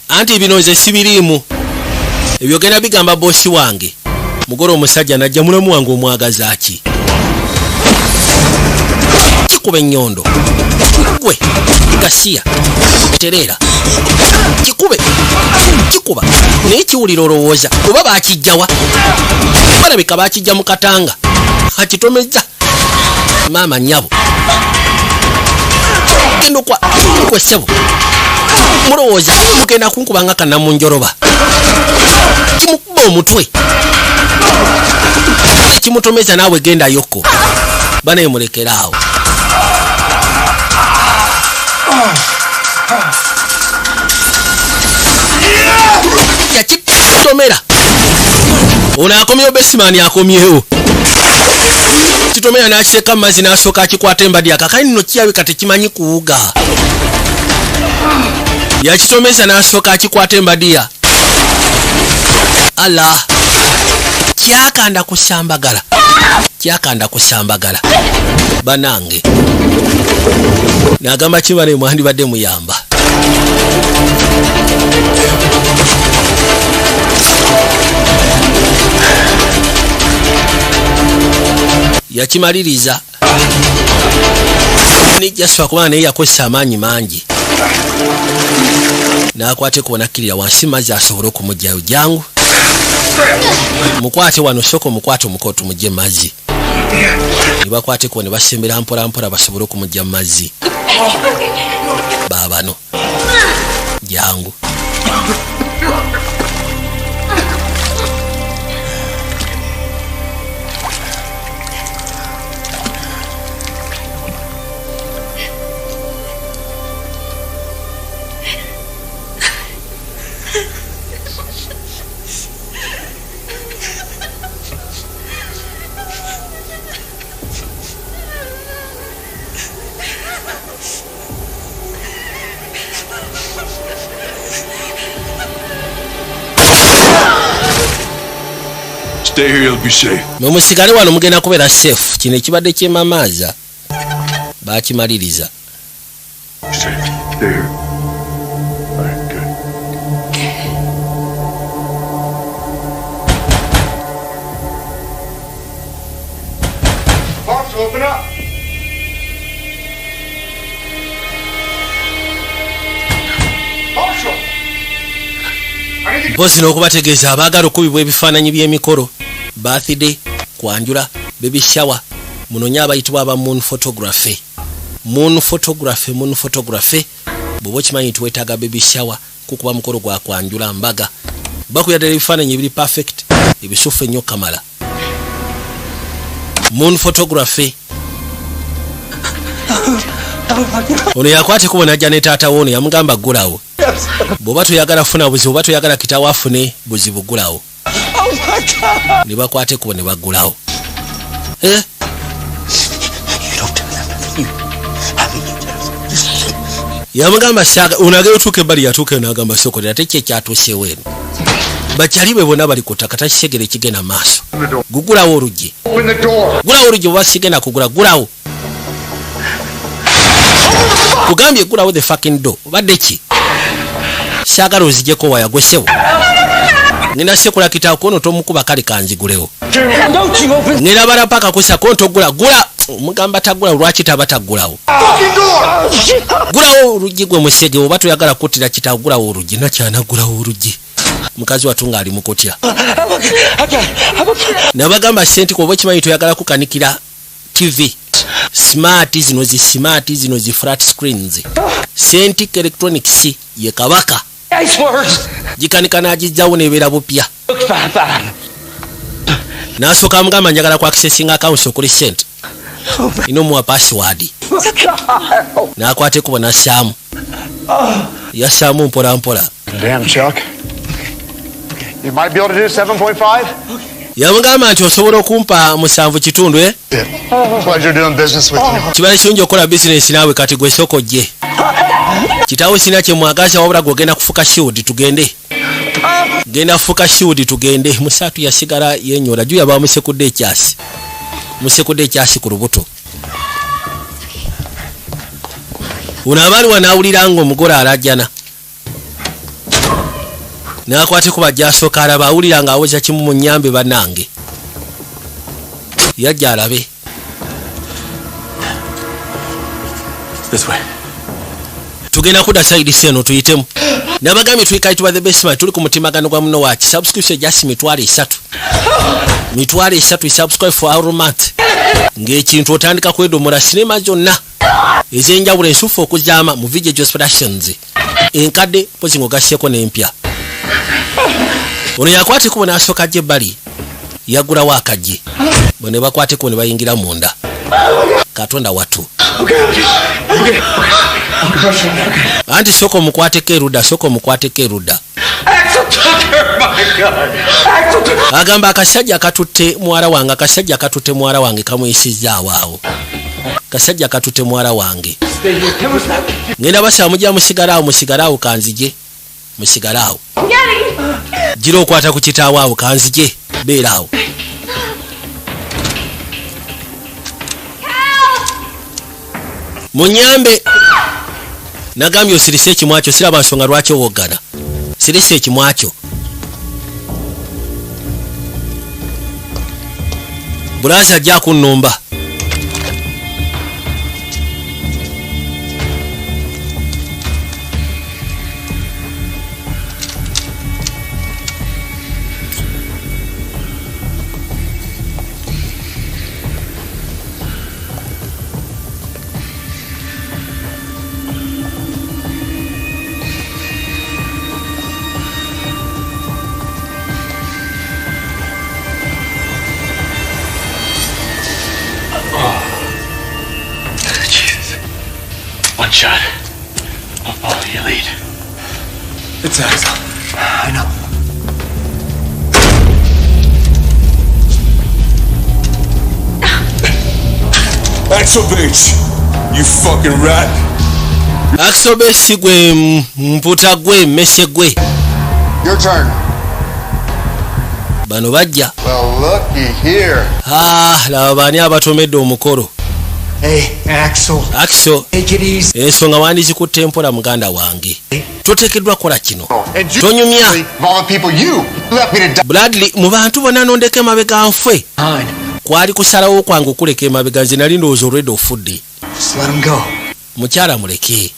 S1: Anti bino nze sibiriimu. Ebyogenda bigamba boosi wange. Mugole omusajja najja mulamu wange omwagaza ki? Kikuba ennyondo. Gwe Gasiya tereera. Kikuba naye kiwulira olowooza oba baakijjawa. Balabika baakijja mu Katanga. Akitomezza maama nnyabo. Genda okwa gwe ssebo. Mulowooza mugenda kunkuba nga kannamunjoloba. Kimukuba omutwe. kimutomeza naawe genda yoko bana emulekeraawo yakitomera ono akomyewo Besimaani akomyewo kitomera n'akiteeka mu mazzi n'asooka akikwata embadi akakani nno kiyabika tekimanyi kuwuga yakitomeza n'asooka akikwata embadiya ala kyakanda kusambagala banange n'agamba kibale mwandibadde muyamba yakimaliriza nijjaswa kubanga naye yakozesa amaanyi mangi n'akwate kubonakirira wansi mazzi asobole okumugjayo jangu mukwate wano soko mukwate omukoto mujje mazzi nibakwate ko ne basembera mpola basobole okumujja mazzi babano jangu
S7: Stay here, you'll be safe.
S1: Mumusigale wano mugenda kubeera safe. Kino ekibadde ky'emamaaza baakimaliriza.
S7: Stay here. All right, good.
S8: Box, open up. Marshall.
S1: Mpozi n'okubategeeza abaagala okubibwa ebifaananyi by'emikolo birthday kwanjula baby shower munonye abayitibwa aba moon photography bw'oba okimanyi nti weetaaga baby shower kukuba mukolo gwa kwanjula mbaga bakuyadala ebifaananyi ebiri perfect ebisufu ennyo kamala moon photography ono yakwate kubona ajja ne taata woono yamugamba gulawo bw'oba toyagala funa buzibu oba toyagala kitaawo afune buzibu gulawo ne bakwate kubo ne baggulawo yamugamba saaga onagera otuuka ebbali yatuuka n'agamba sokolera tekyo ekyatuuseewo eno bakyali bwe bonna bali ku ttaka takisegere kigenda maaso gugulawo oluggi gulawo oluggi oba sigenda kugula gulawo kugambye gulawo the fucking door obadde ki saagala ozijjeko wayagwesebo ngenda sekula kitaawo kono tomukuba kale kanzigulewo ngenda bala paka kusa konto gula mugamba tagula lwaki taba tagulawo gulawo oluggi gwe musege oba toyagala kuttira kitaawo gulawo oluggi nakyana gulawo oluggi mukazi watunga ali mukotya nabagamba senti kuba okimanyi toyagala kukanikira TV smart zino zi flat screens Cintiq Electronics ye kabaka jikanika najijjawo nebeera bupya nasooka mugamba njagala ku accessing account okuli sente inomuwa password nakwate kubona Saamu yasaamu mpola
S8: Damn, Chuck. You might be able to do 7.5?
S1: yamugamba nti osobola okumpa 7.5
S8: Pleasure doing business with you.
S1: kibala kirungi okola bizinesi naawe kati gwe soko gye kitaawo sina kyemwagaza wabula gwegenda kufuka shield tugende genda fuka shield tugende musatu yasigala yenyola juya bamusekudde ekyasi ku lubuto uno abaali wanaawulira nga omugole alajjana nakwate kuba jasooka alaba awulira nga aweza kimu mu nnyambe bannange yajja alabe tugenda kudda side seno tuyitemu nabagambye tuyikaitibwa the best man tuli ku mutimagano gwa muno waki subscription just $3 subscribe for our month ng'ekintu otandika kwedomora sinema zonna ez'enjawulo ensufu okuzaama mu video productions enkadde pozi ng'ogasseko n'empya ono yakwate kubona asooka gye ebbali yagulawo akagi bone bakwateko ne bayingira munda katonda watu anti soko mukwateko eruda agamba akasajja katutte mwara wange kamuyisizaawo awo kasajja katutte mwara wange ngenda basaba mujja musigalaawo kanzije musigalaawo gira okwata ku kitaawo awo kanzije beeraawo munyambe nagambye osirise ekimwakyo siraba nsonga lwaki owoggana sirise ekimwakyo bulazi ajja kunnumba
S6: One shot. I'll follow your lead.
S7: It's Axel. I know. Axel Bates, you fucking rat.
S1: Axel Bates gwe mputa gwe mmese gwe.
S8: Your turn.
S1: Bano bajja.
S8: Well, looky here.
S1: Laba bani abatomedde omukolo.
S7: Hey, Axel. Take it easy.
S1: Ensonga wandizikutte empola muganda wange. Toteekeddwa kola kino. Tonyumya. Bradley, mu bantu bonna nondeka emabega nfwe. Kwali kusalawo kwange okuleka emabega nze nali ndowooza olwedde ofudde. Mukyala muleke.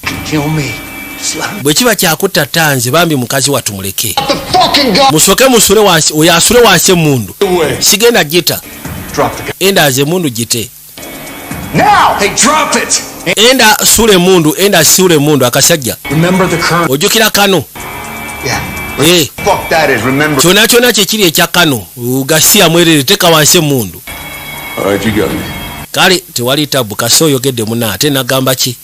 S1: Bwe kiba kyakutta tanze bambi mukazi wattu muleke. Musoke musule wansi, oyo asule wansi emmundu. Sigenda gita. Enda aze emmundu gite.
S7: Now, hey, drop it.
S1: Enda sule mundu akasajja.
S7: Remember the Colonel.
S1: Ojukira Kano.
S8: Yeah.
S1: Hey.
S8: Fuck that is, remember.
S1: Kyona kyekiri ekya Kano. Ugasiya mwerere teka wansi mundu.
S7: Alright, you got me.
S1: Kale tewali tabu kasi oyogedde muna ate nagamba ki?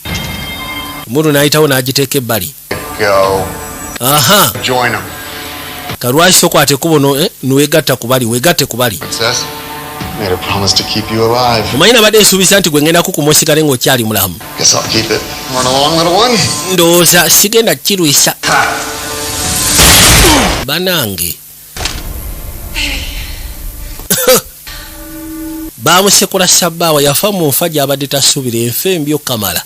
S1: Mundu nayitawo n'agiteeka ebbali.
S8: Go.
S1: Aha.
S8: Join them.
S1: Kalwaki sokwate kubono nuwegatta kubali wegatte kubali.
S8: Princess, made a promise to keep you alive.
S1: Omanyina badde nsuubiza nti gwe ngenda kukumosigale ng'okyali mulamu.
S8: Guess I'll keep it. Run along, little one.
S1: Ndowooza sigenda kirwisa. Banange. Bamusekula Sabbaawa yafa mu nfa gy'abadde tasuubira enfa embi okamala.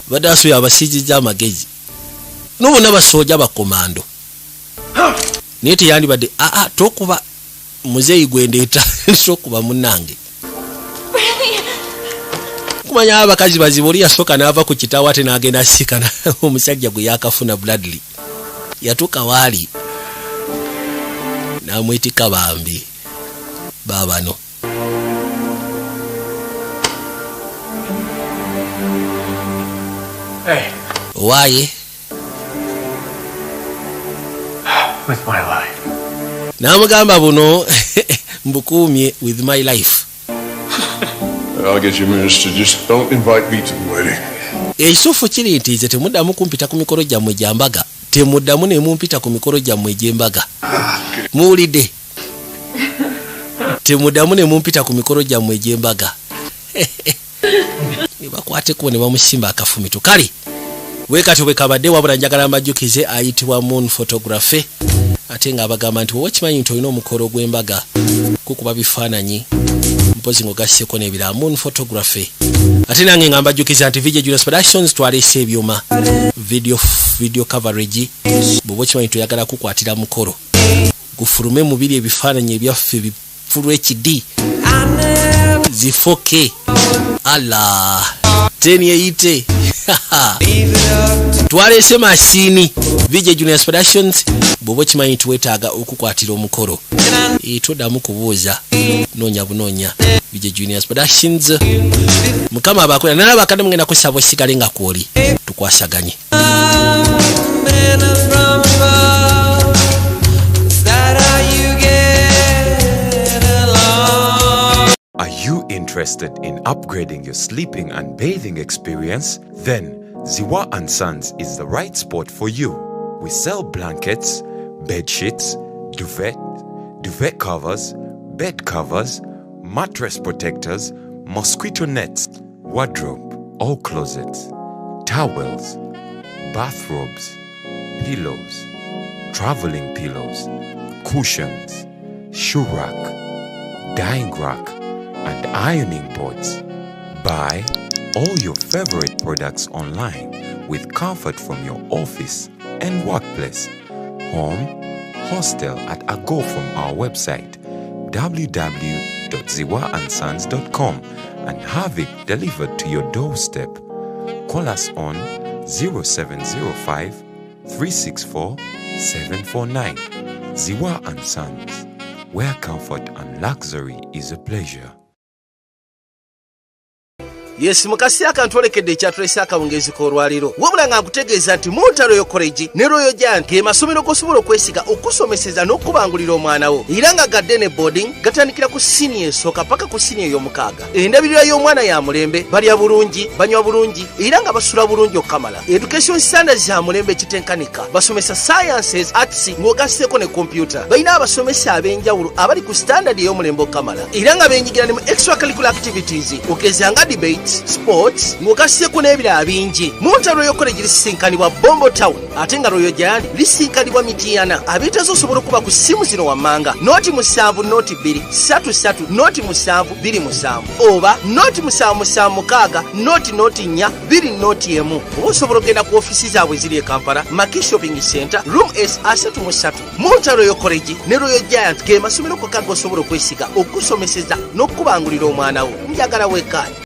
S1: Badde asuubira abasiiziza amagezi. N'obona basooja bakomando. Naye teyandibadde tokuba muzeeyi gwendeeta tokuba munnange. Kumanya abakazi bazibu oli yasooka n'ava ku kitaawo ate n'agenda asikana omusajja gwe yakafuna Bradley. Yatuuka waali n'amwetika bambi baabano.
S6: Hey.
S1: Why?
S6: With my life.
S1: Namugamba buno mbukumye with my life.
S7: I'll get you, Minister. Just don't invite me to the wedding.
S1: Ekisufu kiri nti nze temuddamu kumpita ku mikolo gyammwe gyambaga. Temuddamu ne mumpita ku mikolo gyammwe egy'embaga. Muwulidde? Temuddamu ne mumpita ku mikolo gyammwe egy'embaga. Bakwateko ne bamusimba akafumitu. Kale wekati bwe kabadde wabula njagala mbajjukize ayitibwa Moon Photography. Ate nga abagamba nti wokimanyi nti olina omukolo gw'embaga kukuba bifaananyi mpozi ng'ogasseko n'ebirala. Moon Photography. Ate nange nga mbajjukiza nti Vijay Julius Productions twaleese ebyuma video coverage. Bw'oba okimanyi nti oyagala kukwatira mukolo gufulume mubiri ebifaananyi ebyaffe Full HD zi 4K ala 1080 twalese mashini. Vijay Julius Productions bw'oba kimanyi nti weetaaga okukwatira omukolo toddamu kubuuza noonya bunoonya Vijay Julius Productions. Mukama abakola n'abakadde mugenda kusaba osigale nga kwoli tukwasaganye.
S11: interested in upgrading your sleeping and bathing experience? Then Ziwa & Sons is the right spot for you. We sell blankets, bed sheets, duvet covers, bed covers, mattress protectors, mosquito nets, wardrobe, all closets, towels, bathrobes, pillows, traveling pillows, cushions, shoe rack, dyeing rack, and ironing boards. Buy all your favorite products online with comfort from your office and workplace, home, hostel at a go from our website www.ziwaansons.com and have it delivered to your doorstep. Call us on 0705 364 749. Ziwa & Sons, where comfort and luxury is a pleasure.
S1: Yes, mukasi akantolekedde ekyatulese akawungezi k'olwaliro wabula nga nkutegeeza nti Monta Royal College ne Royal Giant ge masomero g'osobola okwesiga okusomeseza n'okubangulira omwana wo era nga gadde ne boarding gatandikira ku senior esooka paka ku senior ey'omukaaga. Endabirira y'omwana ya mulembe, balya bulungi, banywa bulungi era nga basula bulungi okukamala. Education standards ya mulembe kitenkanika, basomesa sciences, arts ng'ogasseeko ne computer. Balina abasomesa ab'enjawulo abali ku standard ey'omulembe okukamala era nga beenyigira ne mu extracurricular activities okugeza nga debate, sports ng'ogasseeko n'ebirala bingi. Monta Royal College lisinkanibwa Bombo Town ate nga Royal Giant lisinkanibwa Mityana. Abeetaza osobola okuba ku ssimu zino wammanga noti 7 noti 2 33 noti 7 27 oba noti 776 noti 4 2 noti 1. Oba osobola okugenda ku ofiisi zaabwe ziri e Kampala, Maki Shopping Center, Room S33. Monta Royal College ne Royal Giant ge masomero gokka g'osobola okwesiga okusomeseza n'okubangulira omwana wo. Njagala weekali.